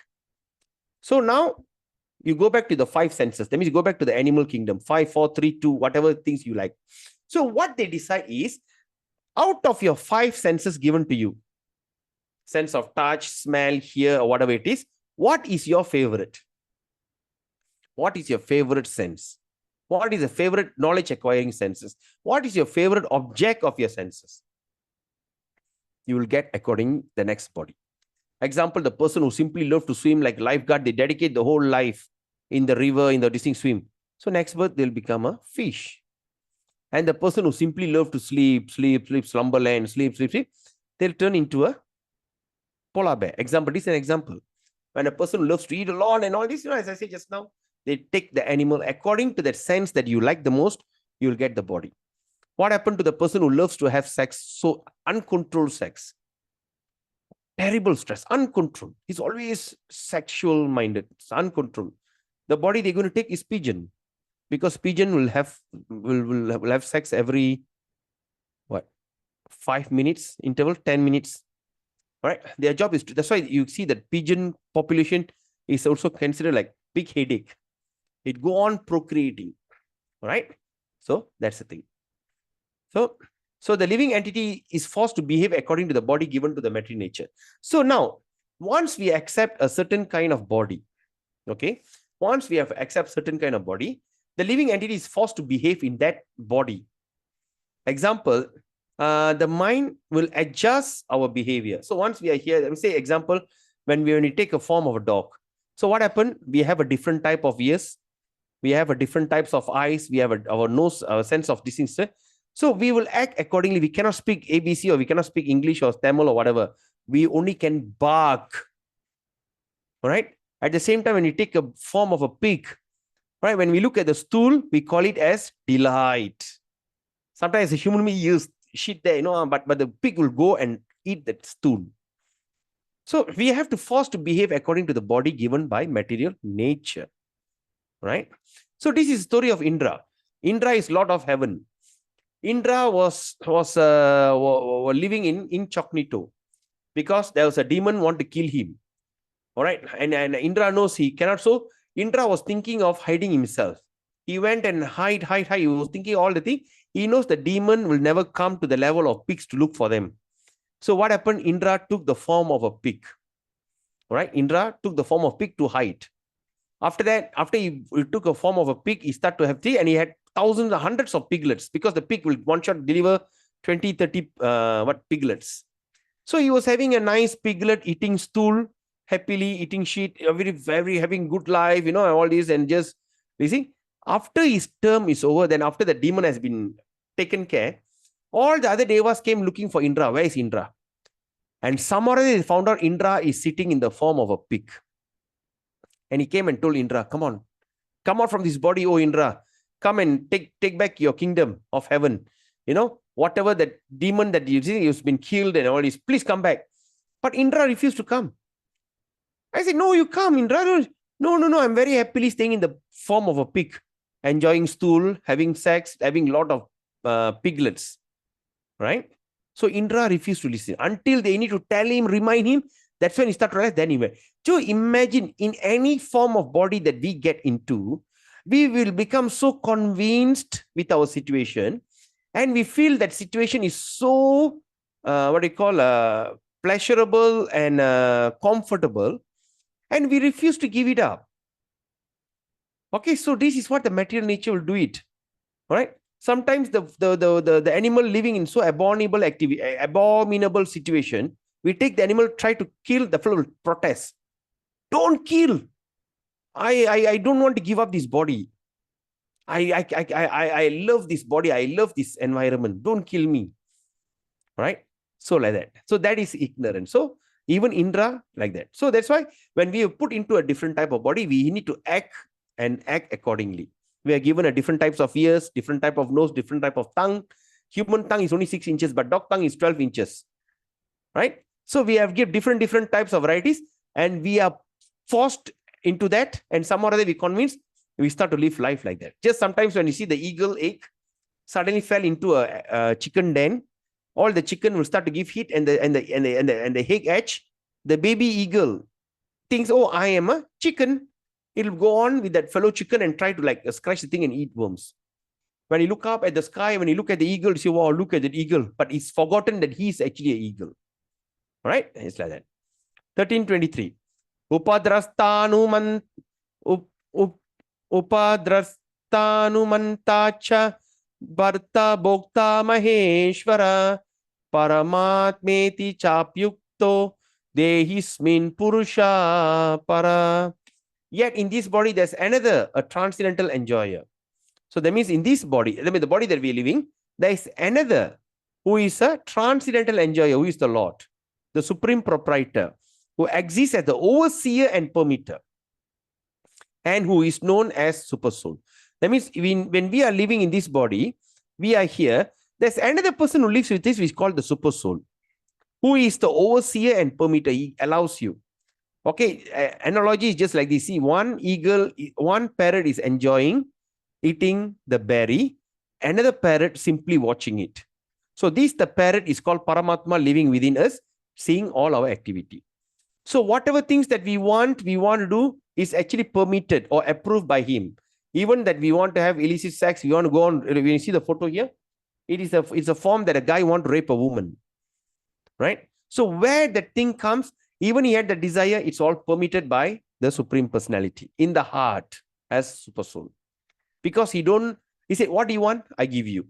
So now you go back to the five senses. That means you go back to the animal kingdom. 5, 4, 3, 2, whatever things you like. So what they decide is, out of your 5 senses given to you, sense of touch, smell, hear, or whatever it is, what is your favorite? What is your favorite sense? What is the favorite knowledge acquiring senses? What is your favorite object of your senses? You will get according the next body. Example, the person who simply loves to swim like lifeguard, they dedicate the whole life in the river, in the distinct swim. So next birth, they'll become a fish. And the person who simply loves to sleep, slumberland, sleep, they'll turn into a polar bear. Example, this is an example. When a person who loves to eat a lot and all this, as I said just now, they take the animal according to that sense that you like the most, you will get the body. What happened to the person who loves to have sex? So uncontrolled sex. Terrible stress, uncontrolled. He's always sexual minded. It's uncontrolled. The body they're going to take is pigeon, because pigeon will have sex every 5 minutes interval, 10 minutes. Right? Their job is to, that's why you see that pigeon population is also considered like big headache. It go on procreating. Right? So that's the thing. So the living entity is forced to behave according to the body given to the material nature. So now, once we accept a certain kind of body, okay, once we have accept certain kind of body, the living entity is forced to behave in that body. Example, the mind will adjust our behavior. So once we are here, let me say example, when we take a form of a dog. So what happened? We have a different type of ears. We have a different types of eyes. We have our nose, our sense of distance. So we will act accordingly. We cannot speak ABC, or we cannot speak English or Tamil or whatever. We only can bark. All right. At the same time, when you take a form of a pig, right? When we look at the stool, we call it as delight. Sometimes a human being use shit there, but the pig will go and eat that stool. So we have to force to behave according to the body given by material nature. Right? So this is the story of Indra. Indra is Lord of Heaven. Indra was living in incognito because there was a demon want to kill him. All right. And Indra knows he cannot. So Indra was thinking of hiding himself. He went and hide. He was thinking all the thing. He knows the demon will never come to the level of pigs to look for them. So what happened? Indra took the form of a pig. All right. Indra took the form of pig to hide. After that, after he took a form of a pig, he started to have tea, and he had thousands, hundreds of piglets, because the pig will one shot deliver 20, 30 piglets. So he was having a nice piglet, eating stool, happily eating shit, very having good life, all this, and just, you see, after his term is over, then after the demon has been taken care, all the other devas came looking for Indra. Where is Indra? And somehow they found out Indra is sitting in the form of a pig. And he came and told Indra, come on, come out from this body, oh Indra. Come and take back your kingdom of heaven. whatever that demon that you see has been killed and all this, please come back. But Indra refused to come. I said, no, you come, Indra. No, I'm very happily staying in the form of a pig, enjoying stool, having sex, having a lot of piglets, right? So Indra refused to listen until they need to tell him, remind him. That's when he started to realize, then he went. So imagine, in any form of body that we get into, we will become so convinced with our situation, and we feel that situation is so, pleasurable and comfortable, and we refuse to give it up. Okay, so this is what the material nature will do it. All right. Sometimes the animal living in so abominable situation, we take the animal, try to kill, the fellow will protest. Don't kill. I don't want to give up this body. I love this body. I love this environment. Don't kill me. Right? So like that. So that is ignorance. So even Indra like that. So that's why when we are put into a different type of body, we need to act accordingly. We are given a different types of ears, different type of nose, different type of tongue. Human tongue is only 6 inches, but dog tongue is 12 inches. Right? So we have given different types of varieties, and we are forced into that, and somehow or other we convinced, we start to live life like that. Just sometimes when you see the eagle egg suddenly fell into a chicken den, all the chicken will start to give heat, and the egg hatch. The baby eagle thinks, oh, I am a chicken. It'll go on with that fellow chicken and try to scratch the thing and eat worms. When you look up at the sky, when you look at the eagle, you say, wow, look at that eagle. But he's forgotten that he's actually an eagle. Right? It's like that. 1323. Upadrastanumantacha Bharta Bhokta Maheshwara Paramatmeti Chapyukto Dehismin Purusha Para. Yet in this body, there's another, a transcendental enjoyer. So that means in this body, the body that we're living, there is another who is a transcendental enjoyer, who is the Lord, the supreme proprietor, who exists as the overseer and permitter, and who is known as Supersoul. That means when we are living in this body, we are here, there's another person who lives with us, which is called the Supersoul, who is the overseer and permitter. He allows you. Okay, analogy is just like this. See, one parrot is enjoying eating the berry, another parrot simply watching it. So the parrot is called Paramatma, living within us, seeing all our activity. So whatever things that we want to do is actually permitted or approved by him. Even that we want to have illicit sex, we want to go on. When you see the photo here, it's a form that a guy wants to rape a woman. Right? So where that thing comes, even he had the desire, it's all permitted by the Supreme Personality in the heart as Super Soul. Because he said, what do you want? I give you.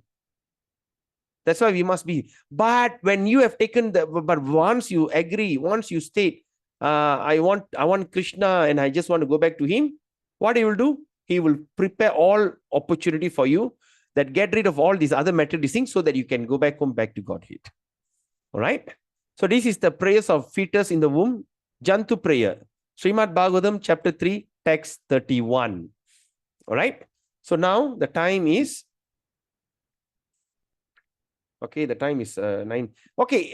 That's why we must be. But when you have taken but once you agree, once you state, I want Krishna and I just want to go back to him, what he will do? He will prepare all opportunity for you that get rid of all these other material things so that you can go back home, back to Godhead. All right. So this is the prayers of fetus in the womb. Jantu prayer. Srimad Bhagavatam chapter 3, text 31. All right. So now the time is, okay, the time is 9. Okay.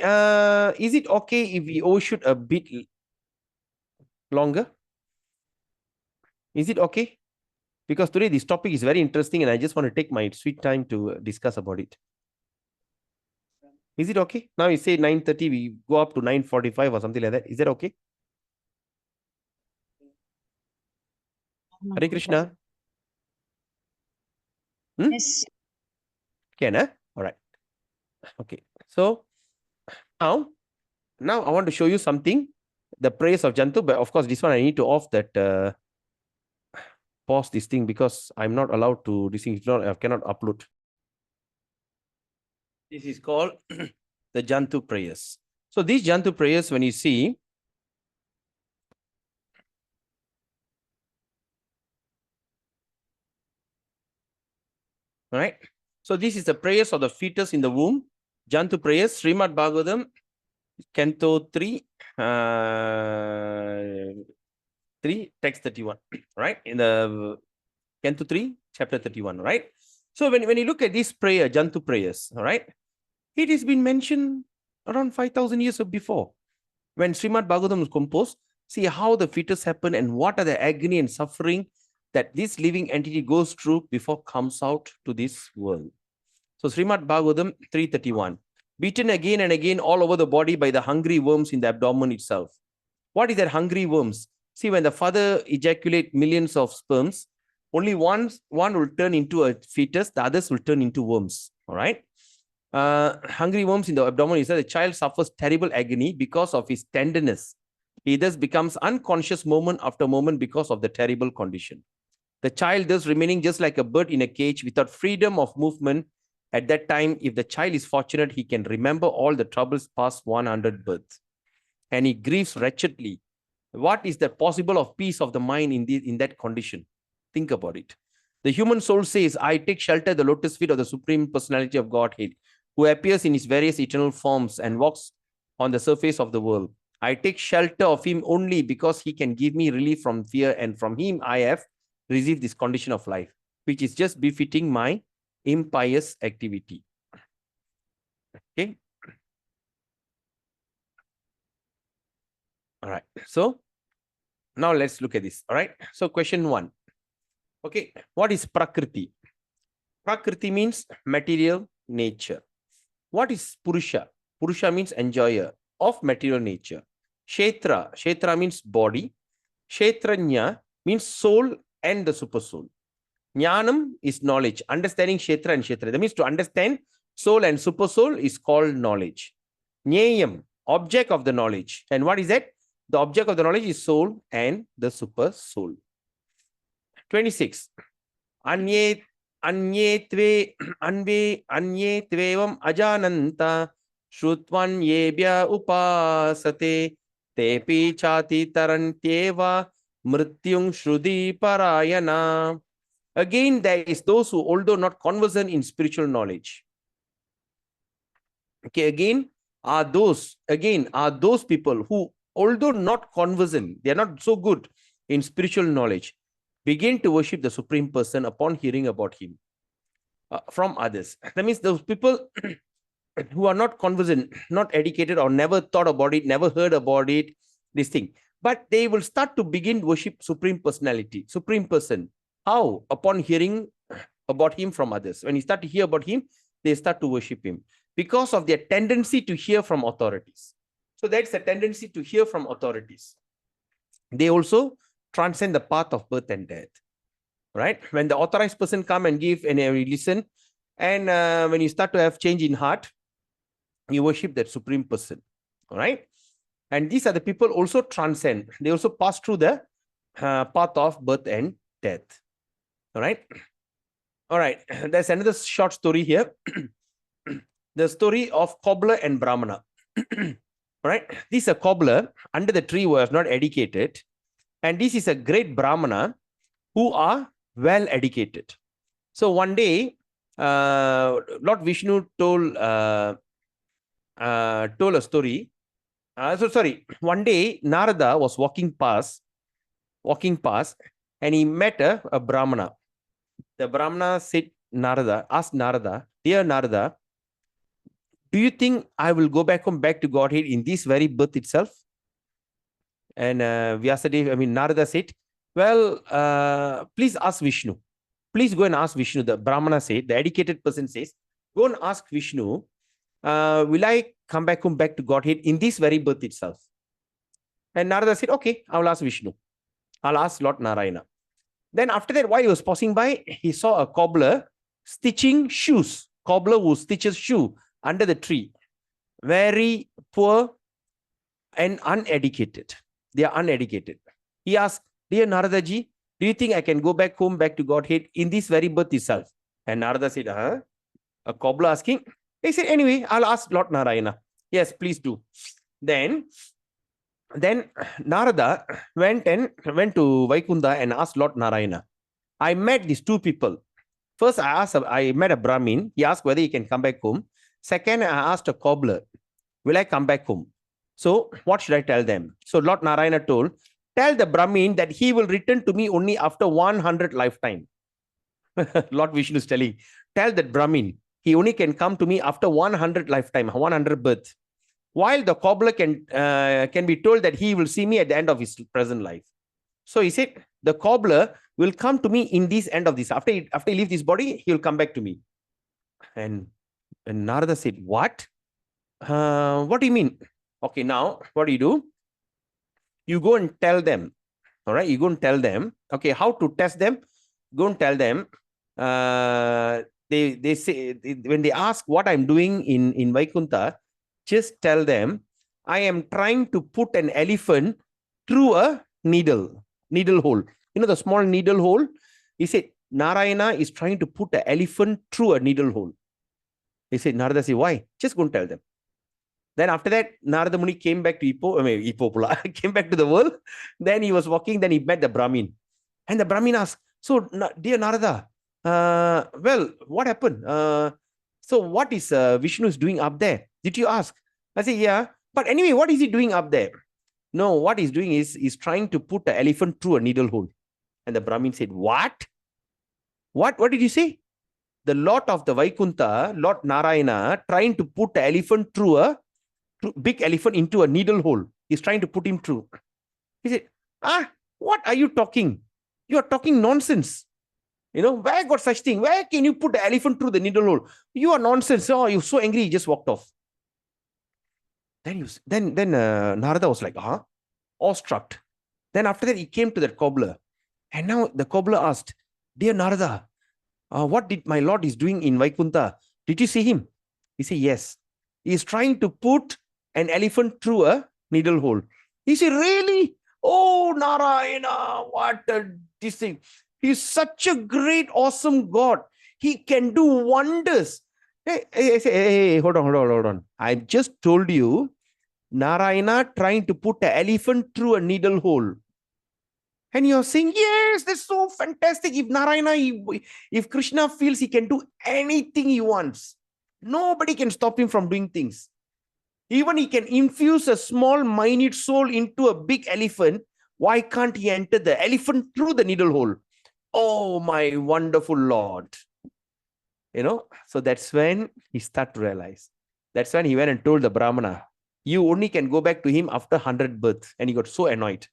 Is it okay if we overshoot a bit longer? Is it okay? Because today this topic is very interesting and I just want to take my sweet time to discuss about it. Is it okay? Now you say 9:30, we go up to 9:45 or something like that. Is that okay? Hare Krishna. Yes. Can, huh? All right. Okay. So now I want to show you something. The prayers of Jantu, but of course, this one I need to off that pause this thing because I'm not allowed to this thing. I cannot upload. This is called the Jantu prayers. So these Jantu prayers, when you see, all right. So this is the prayers of the fetus in the womb. Jantu prayers, Srimad Bhagavatam, Canto 3, 3, text 31, right? In the Canto 3, chapter 31, right? So when you look at this prayer, Jantu prayers, all right, it has been mentioned around 5,000 years before. When Srimad Bhagavatam was composed, see how the fetus happen and what are the agony and suffering that this living entity goes through before comes out to this world. So Srimad Bhagavatam 331, beaten again and again all over the body by the hungry worms in the abdomen itself. What is that hungry worms? See, when the father ejaculate millions of sperms, only one will turn into a fetus, the others will turn into worms. All right. Hungry worms in the abdomen is that the child suffers terrible agony because of his tenderness. He thus becomes unconscious moment after moment because of the terrible condition. The child thus remaining just like a bird in a cage without freedom of movement. At that time, if the child is fortunate, he can remember all the troubles past 100 births. And he grieves wretchedly. What is the possible of peace of the mind in that condition? Think about it. The human soul says, I take shelter at the lotus feet of the Supreme Personality of Godhead, who appears in his various eternal forms and walks on the surface of the world. I take shelter of him only because he can give me relief from fear, and from him I have received this condition of life, which is just befitting my impious activity. Okay. All right. So now let's look at this. All right. So question 1. Okay. What is Prakriti? Prakriti means material nature. What is Purusha? Purusha means enjoyer of material nature. Kshetra. Kshetra means body. Kshetranya means soul and the super soul. Jnanam is knowledge. Understanding Kshetra and Kshetra. That means to understand soul and super soul is called knowledge. Jneyam, object of the knowledge. And what is that? The object of the knowledge is soul and the super soul. 26. Anye tvevam ajananta shrutvan yebhya upasate tepi chati tarantyeva mrityung shrudi parayana. Again, there is those who, although not conversant in spiritual knowledge. Okay, again are those people who, although not conversant, they are not so good in spiritual knowledge, begin to worship the Supreme Person upon hearing about him from others. That means those people who are not conversant, not educated, or never thought about it, never heard about it, this thing. But they will start to begin to worship Supreme Personality, Supreme Person. How? Upon hearing about him from others. When you start to hear about him, they start to worship him because of their tendency to hear from authorities. So that's a tendency to hear from authorities. They also transcend the path of birth and death, right? When the authorized person come and give and we listen, and when you start to have change in heart, you worship that Supreme Person, all right? And these are the people also transcend. They also pass through the path of birth and death, all right? All right, there's another short story here. The story of cobbler and Brahmana. All right, this is a cobbler under the tree was not educated, and this is a great Brahmana who are well educated. So one day, Lord Vishnu told a story. One day Narada was walking past, and he met a Brahmana. The Brahmana asked Narada, dear Narada, do you think I will go back to Godhead in this very birth itself? And Narada said, well, please ask Vishnu. Please go and ask Vishnu. The Brahmana said, the educated person says, go and ask Vishnu, will I come back to Godhead in this very birth itself? And Narada said, okay, I will ask Vishnu. I'll ask Lord Narayana. Then after that, while he was passing by, he saw a cobbler stitching shoes. Cobbler who stitches shoe under the tree. Very poor and uneducated. They are uneducated. He asked, dear Narada ji, do you think I can go back to Godhead in this very birth itself? And Narada said, a cobbler asking. He said, anyway, I'll ask Lord Narayana. Yes, please do. Then Narada went to Vaikunta and asked Lord Narayana, I met these two people. First, I met a Brahmin. He asked whether he can come back home. Second, I asked a cobbler, will I come back home? So what should I tell them? So Lord Narayana told, tell the Brahmin that he will return to me only after 100 lifetime. Lord Vishnu is telling, tell that Brahmin, he only can come to me after 100 lifetime, 100 birth. While the cobbler can be told that he will see me at the end of his present life. So he said, the cobbler will come to me in this end of this. After he leaves this body, he will come back to me. And Narada said, what? What do you mean? Okay, now what do? You go and tell them. All right, you go and tell them. Okay, how to test them? Go and tell them. They say, when they ask what I'm doing in Vaikuntha, just tell them I am trying to put an elephant through a needle hole. You know the small needle hole? He said, Narayana is trying to put an elephant through a needle hole. He said, Narada said, why? Just go and tell them. Then after that, Narada Muni came back to came back to the world. Then he was walking, then he met the Brahmin. And the Brahmin asked, so, dear Narada, well, what happened? So what is Vishnu is doing up there? Did you ask? I said, yeah. But anyway, what is he doing up there? No, what he's doing is he's trying to put the elephant through a needle hole. And the Brahmin said, what? What did you say? The Lord of the Vaikuntha, Lord Narayana, trying to put the elephant through a big elephant into a needle hole. He's trying to put him through. He said, what are you talking? You are talking nonsense. You know, where got such thing? Where can you put the elephant through the needle hole? You are nonsense. Oh, you're so angry, he just walked off. Then Narada was like, awestruck. Then after that, he came to that cobbler. And now the cobbler asked, dear Narada, what did my Lord is doing in Vaikuntha? Did you see him? He said, yes. He is trying to put an elephant through a needle hole. He said, really? Oh, Narayana, what this thing. He's such a great, awesome God. He can do wonders. Hey, hold on. I just told you, Narayana trying to put an elephant through a needle hole. And you're saying, yes, that's so fantastic. If Narayana, if Krishna feels he can do anything he wants, nobody can stop him from doing things. Even he can infuse a small, minute soul into a big elephant. Why can't he enter the elephant through the needle hole? Oh, my wonderful Lord. You know, so that's when he started to realize. That's when he went and told the Brahmana, you only can go back to him after 100 births. And he got so annoyed.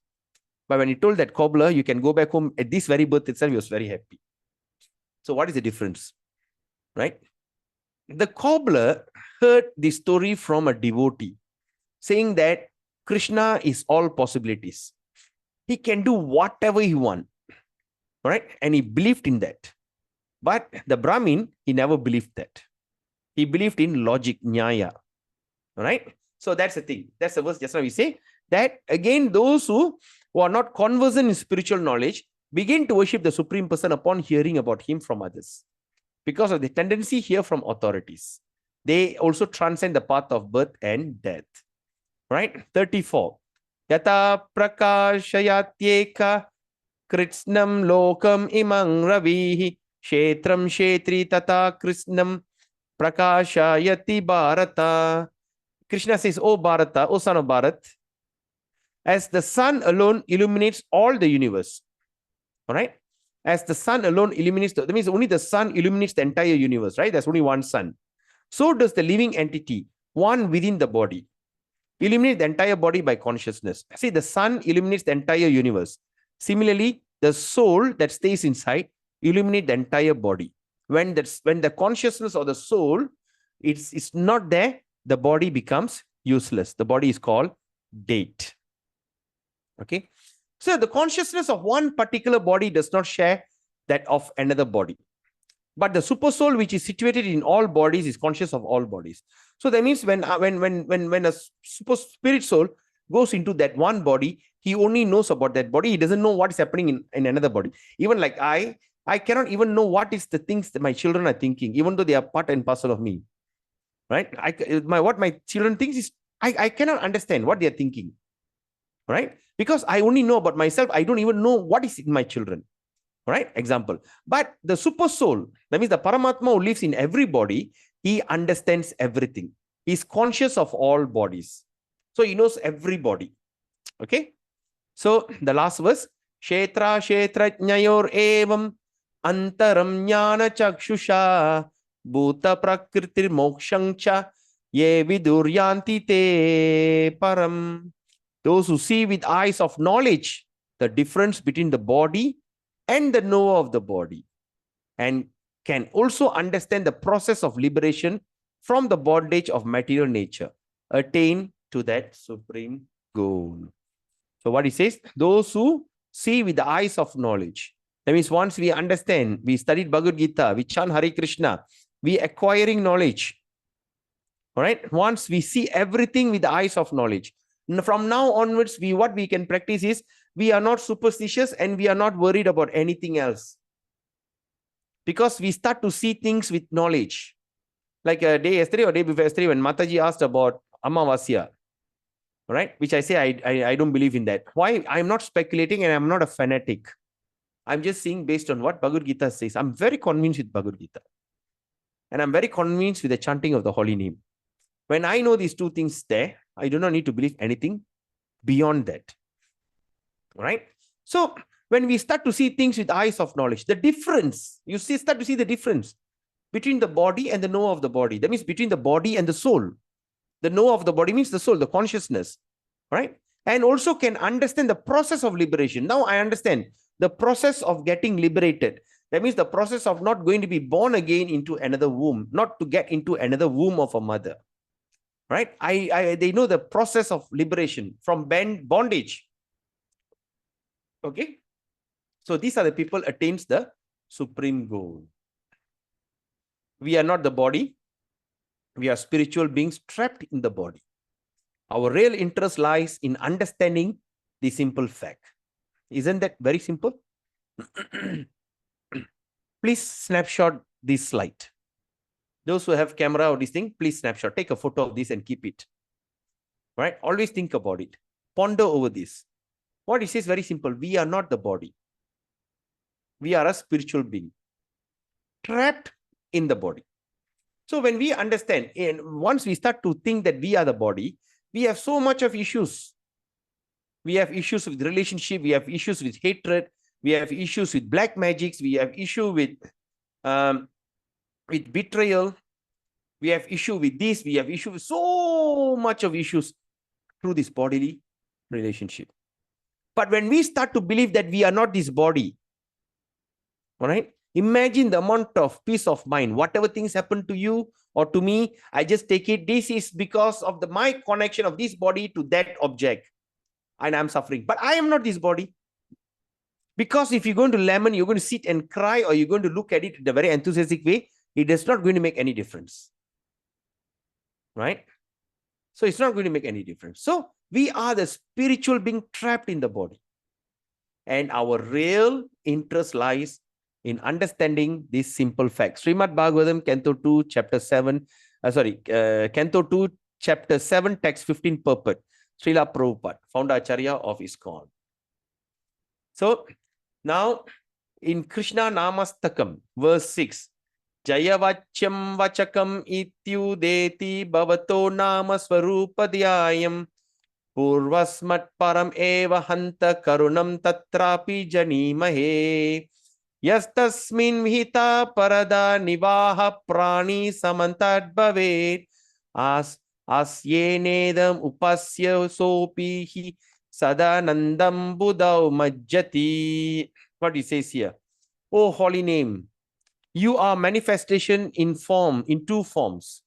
But when he told that cobbler, you can go back home at this very birth itself, he was very happy. So what is the difference? Right? The cobbler heard the story from a devotee saying that Krishna is all possibilities. He can do whatever he wants. Right? And he believed in that. But the Brahmin, he never believed that. He believed in logic, nyaya. Right? So that's the thing. That's the verse just now we say that again, those who are not conversant in spiritual knowledge begin to worship the Supreme Person upon hearing about him from others. Because of the tendency here from authorities. They also transcend the path of birth and death. Right? 34. Yata prakashayatyeka kritsnam lokam imang ravihi kshetram kshetri tata krishnam prakashayati bharata. Krishna says, O Bharata, O son of Bharat, as the sun alone illuminates all the universe. All right? As the sun alone illuminates, that means only the sun illuminates the entire universe, right? There's only one sun. So does the living entity, one within the body, illuminate the entire body by consciousness. See, the sun illuminates the entire universe. Similarly, the soul that stays inside illuminates the entire body. When the consciousness or the soul it's not there, the body becomes useless. The body is called dead. Okay. So the consciousness of one particular body does not share that of another body. But the super soul, which is situated in all bodies, is conscious of all bodies. So that means when a super spirit soul goes into that one body, he only knows about that body. He doesn't know what is happening in another body. Even like I cannot even know what is the things that my children are thinking, even though they are part and parcel of me. Right? What my children think is, I cannot understand what they are thinking. Right? Because I only know about myself. I don't even know what is in my children. Right? Example. But the super soul, that means the Paramatma who lives in every body, he understands everything. He's conscious of all bodies. So he knows everybody. Okay? So the last verse, Kshetra Kshetrajnayor evam antaram jnana chakshusha bhuta prakritir mokshancha ye viduryanti te param. Those who see with eyes of knowledge the difference between the body and the knower of the body, and can also understand the process of liberation from the bondage of material nature, attain to that supreme goal. So what he says, those who see with the eyes of knowledge. That means once we understand, we studied Bhagavad Gita, we chant Hare Krishna, we acquiring knowledge. All right. Once we see everything with the eyes of knowledge. From now onwards, what we can practice is, we are not superstitious and we are not worried about anything else. Because we start to see things with knowledge. Like a day yesterday or day before yesterday, when Mataji asked about Amavasya, right? Which I say, I don't believe in that. Why? I'm not speculating and I'm not a fanatic. I'm just saying based on what Bhagavad Gita says. I'm very convinced with Bhagavad Gita. And I'm very convinced with the chanting of the holy name. When I know these two things there, I do not need to believe anything beyond that. Right? So when we start to see things with eyes of knowledge, the difference, you see, start to see the difference between the body and the knower of the body. That means between the body and the soul. The knower of the body means the soul, the consciousness. Right? And also can understand the process of liberation. Now I understand the process of getting liberated. That means the process of not going to be born again into another womb, not to get into another womb of a mother. Right? They know the process of liberation from bondage. Okay? So these are the people attains the supreme goal. We are not the body. We are spiritual beings trapped in the body. Our real interest lies in understanding the simple fact. Isn't that very simple? Please snapshot this slide. Those who have camera or this thing, please snapshot. Take a photo of this and keep it. Right? Always think about it. Ponder over this. What it says very simple. We are not the body. We are a spiritual being trapped in the body. So when we understand, and once we start to think that we are the body, we have so much of issues. We have issues with relationship. We have issues with hatred. We have issues with black magics. We have issue with betrayal. We have issue with this. We have issue with so much of issues through this bodily relationship. But when we start to believe that we are not this body, all right, imagine the amount of peace of mind. Whatever things happen to you or to me, I just take it. This is because of my connection of this body to that object. And I'm suffering. But I am not this body. Because if you're going to lemon, you're going to sit and cry, or you're going to look at it in a very enthusiastic way, it is not going to make any difference. Right? So it's not going to make any difference. So we are the spiritual being trapped in the body. And our real interest lies in understanding this simple fact. Srimad Bhagavatam, Canto 2, Chapter 7, Canto 2, Chapter 7, Text 15, Purport. Srila Prabhupada, founder Acharya of ISKCON. So now in Krishna Namastakam, verse 6, Jayavachyam vachakam ityudeti bhavato nama swarupadhyayam purvasmat param eva hanta karunam tatrapi janimahe yastasmin vihita parada nivaha prani samantad bhavet asyenedam upasya sopihi sadanandam buddhau majjati. What he says here? Oh, holy name, you are manifestation in form, in two forms.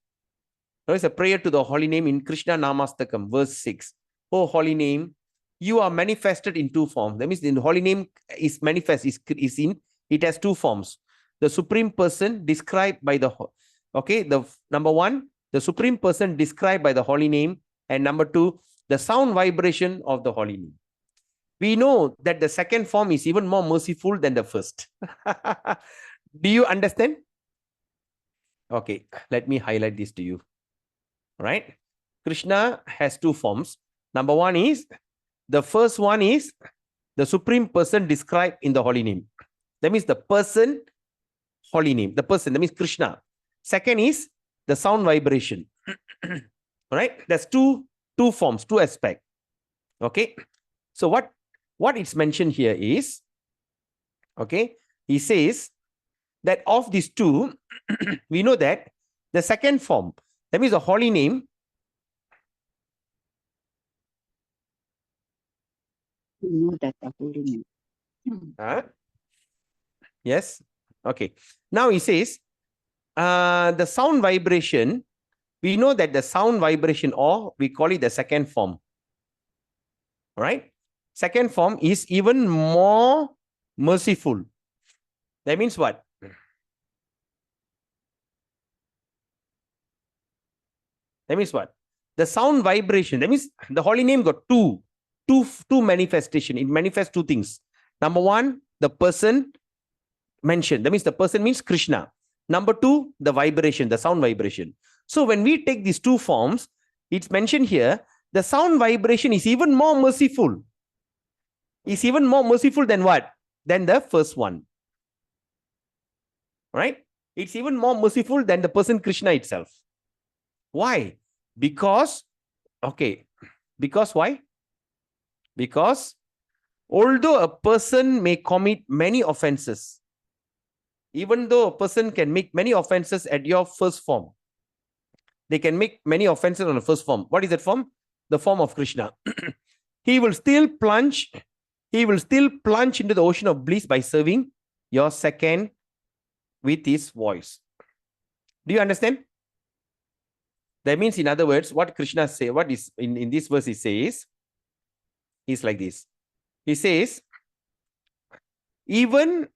There is a prayer to the holy name in Krishna Namastakam, verse 6. Oh, holy name, you are manifested in two forms. That means the holy name is manifest, it has two forms. The supreme person described by the, number one, the supreme person described by the holy name, and number two, the sound vibration of the holy name. We know that the second form is even more merciful than the first. Do you understand? Okay, let me highlight this to you. Right? Krishna has two forms. Number one is, the first one is the supreme person described in the holy name. That means the person, holy name. The person, that means Krishna. Second is the sound vibration. Right? There's two forms, two aspects. Okay? So what it's mentioned here is, okay, he says that of these two, we know that the second form, that means the holy name, You know that the holy name. yes, okay. Now he says, the sound vibration, we know that the sound vibration, or we call it the second form, right? Second form is even more merciful. That means what? That means what? The sound vibration, that means the holy name got two manifestation. It manifests two things. Number one, the person mentioned. That means the person means Krishna. Number two, the vibration, the sound vibration. So when we take these two forms, it's mentioned here, the sound vibration is even more merciful. Is even more merciful than what? Than the first one. Right? It's even more merciful than the person Krishna itself. Why? Because, okay, because why? Because although a person may commit many offenses, even though a person can make many offenses at your first form, they can make many offenses on the first form. What is that form? The form of Krishna. He will still plunge into the ocean of bliss by serving your second with his voice. Do you understand? That means, in other words, what Krishna say, what is in this verse he says, is like this. He says, even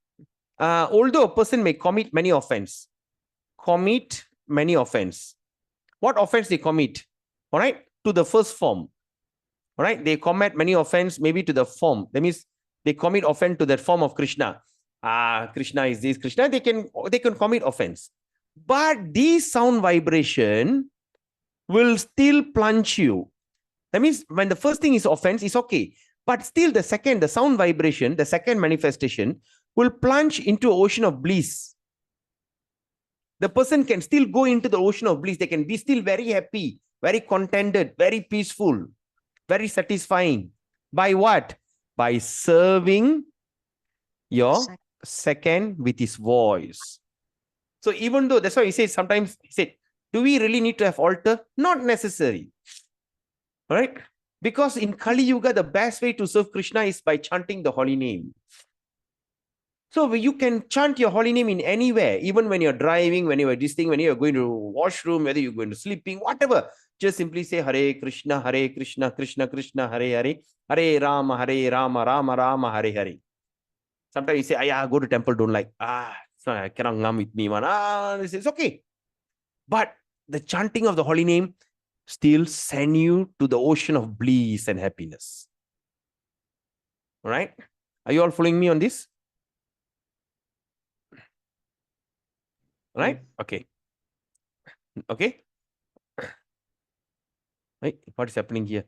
although a person may commit many offense, what offense they commit? All right, to the first form. All right, they commit many offense maybe to the form. That means they commit offense to that form of Krishna. Krishna is this, Krishna. They can commit offense, but this sound vibration will still plunge you. That means when the first thing is offense, is okay, but still the sound vibration, the second manifestation will plunge into an ocean of bliss. The person can still go into the ocean of bliss. They can be still very happy, very contented, very peaceful, very satisfying. By what? By serving your second with his voice. So even though, that's why he says, sometimes he said, do we really need to have altar? Not necessary. All right? Because in Kali Yuga, the best way to serve Krishna is by chanting the holy name. So you can chant your holy name in anywhere, even when you're driving, when you're this thing, when you're going to washroom, whether you're going to sleeping, whatever. Just simply say Hare Krishna, Krishna Krishna, Hare Hare, Hare Rama, Rama Rama, Hare Hare. Sometimes you say, go to temple, don't like, I cannot ngam with me, man. This is okay. But the chanting of the holy name still send you to the ocean of bliss and happiness. All right? Are you all following me on this? Right? Okay. Okay. Right? What is happening here?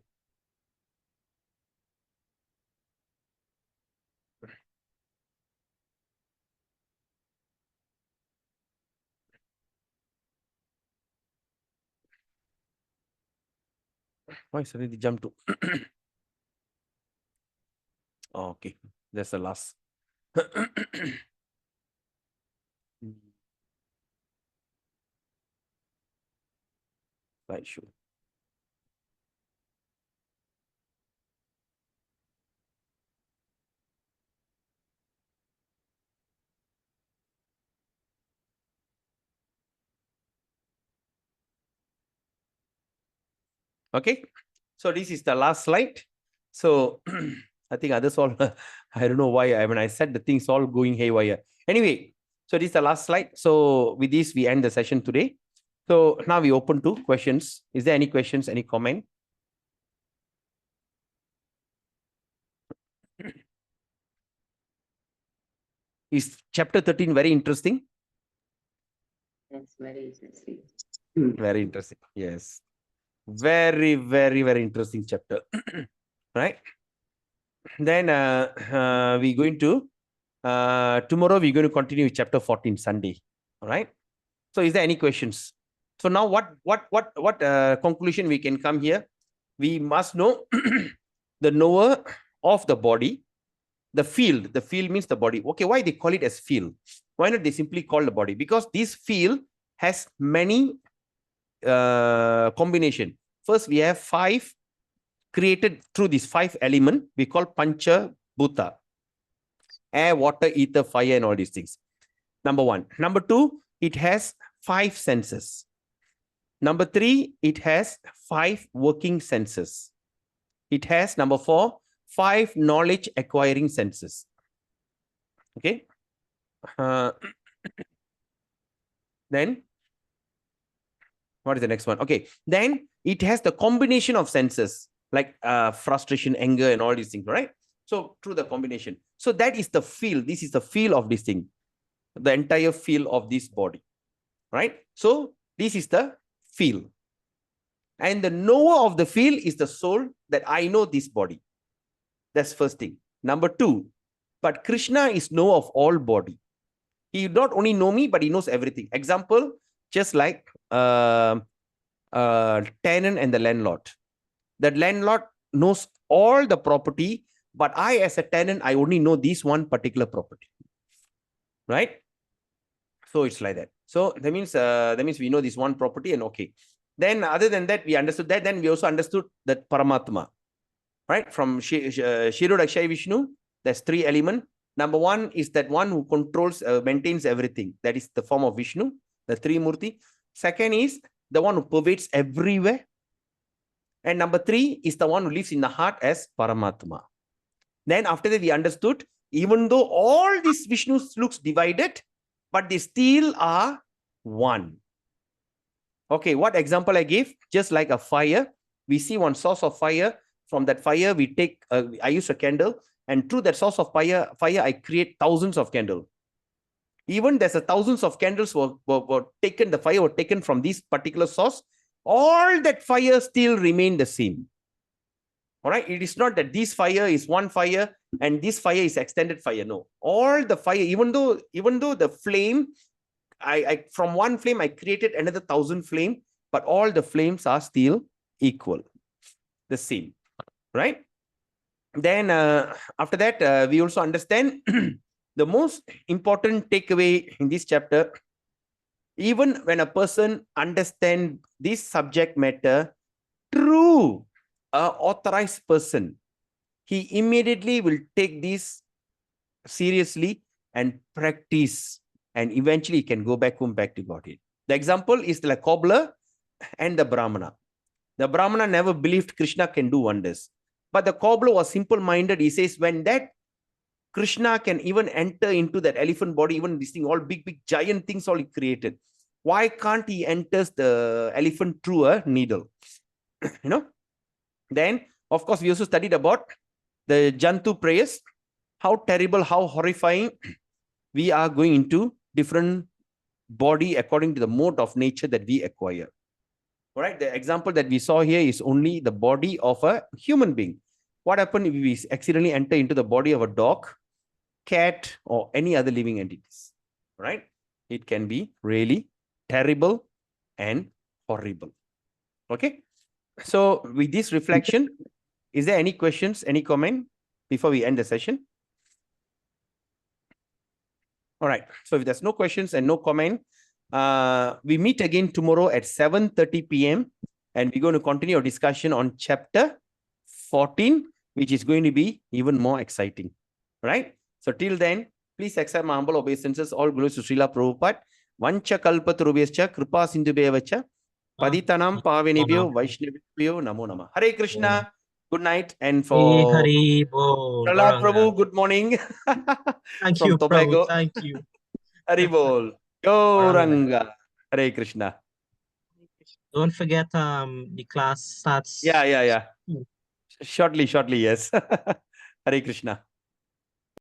Why suddenly jump to? Okay, that's the last. Right, sure. Okay, so this is the last slide. So I think others all, I don't know why, when I said the things all going haywire. Anyway, so this is the last slide. So with this, we end the session today. So now we open to questions. Is there any questions, any comment? Is chapter 13 very interesting? That's very interesting. Very interesting. Yes. Very, very, very interesting chapter. Right? Then we're going to, tomorrow we're going to continue with chapter 14, Sunday. All right? So is there any questions? So now what conclusion we can come here? We must know the knower of the body, the field. The field means the body. Okay, why they call it as field? Why not they simply call the body? Because this field has many combination. First, we have 5 created through these 5 element we call Pancha Bhuta. Air, water, ether, fire, and all these things. Number 1. Number 2, it has 5 senses. Number 3, it has 5 working senses. It has, number 4, 5 knowledge acquiring senses. Okay. Then, what is the next one? Okay. Then it has the combination of senses like frustration, anger, and all these things, right? So through the combination. So that is the feel. This is the feel of this thing. The entire feel of this body, right? So this is the feel. And the knower of the feel is the soul, that I know this body. That's first thing. Number 2, but Krishna is knower of all body. He not only know me, but he knows everything. Example, just like tenant and the landlord. The landlord knows all the property, but I as a tenant, I only know this one particular property. Right? So it's like that. So that means we know this one property, and okay. Then other than that, we understood that. Then we also understood that Paramatma. Right? From Shirodakshaya Vishnu, there's 3 elements. Number 1 is that one who controls, maintains everything. That is the form of Vishnu, the 3 Murti. Second is the one who pervades everywhere. And number 3 is the one who lives in the heart as Paramatma. Then after that, we understood, even though all these Vishnus looks divided, but they still are one. Okay, what example I gave? Just like a fire, we see one source of fire. From that fire, we take, I use a candle, and through that source of fire, I create thousands of candles. Even there's thousands of candles were taken, the fire were taken from this particular source. All that fire still remain the same. All right, it is not that this fire is one fire and this fire is extended fire. No, all the fire, even though the flame, I from one flame I created another 1,000 flame, but all the flames are still equal, the same. Right? Then after that, we also understand the most important takeaway in this chapter. Even when a person understands this subject matter through an authorized person, he immediately will take this seriously and practice, and eventually he can go back home, back to Godhead. The example is the cobbler and the Brahmana. The Brahmana never believed Krishna can do wonders. But the cobbler was simple-minded. He says, when that Krishna can even enter into that elephant body, even this thing, all big giant things, all he created, why can't he enter the elephant through a needle? You know? Then, of course, we also studied about the Jantu prayers. How terrible, how horrifying. We are going into different body according to the mode of nature that we acquire. All right, the example that we saw here is only the body of a human being. What happens if we accidentally enter into the body of a dog, cat, or any other living entities? Right? It can be really terrible and horrible. Okay? So with this reflection, is there any questions, any comment before we end the session? All right. So if there's no questions and no comment, we meet again tomorrow at 7:30 p.m. and we're going to continue our discussion on chapter 14, which is going to be even more exciting. Right? So till then, please accept my humble obeisances. All glories to Srila Prabhupada. Vancha kalpatarubhyascha kripa sindhubhyevacha paditanam pavenebhyo vaishnavibhyo namo namah. Hare Krishna. Good night. And for Hari Bol. Prahlad Prabhu, good morning. Thank From you, Tobago. Prabhu. Thank you. Hari Bol. Gauranga. Hare Krishna. Don't forget the class starts. Yeah. Shortly, yes. Hare Krishna.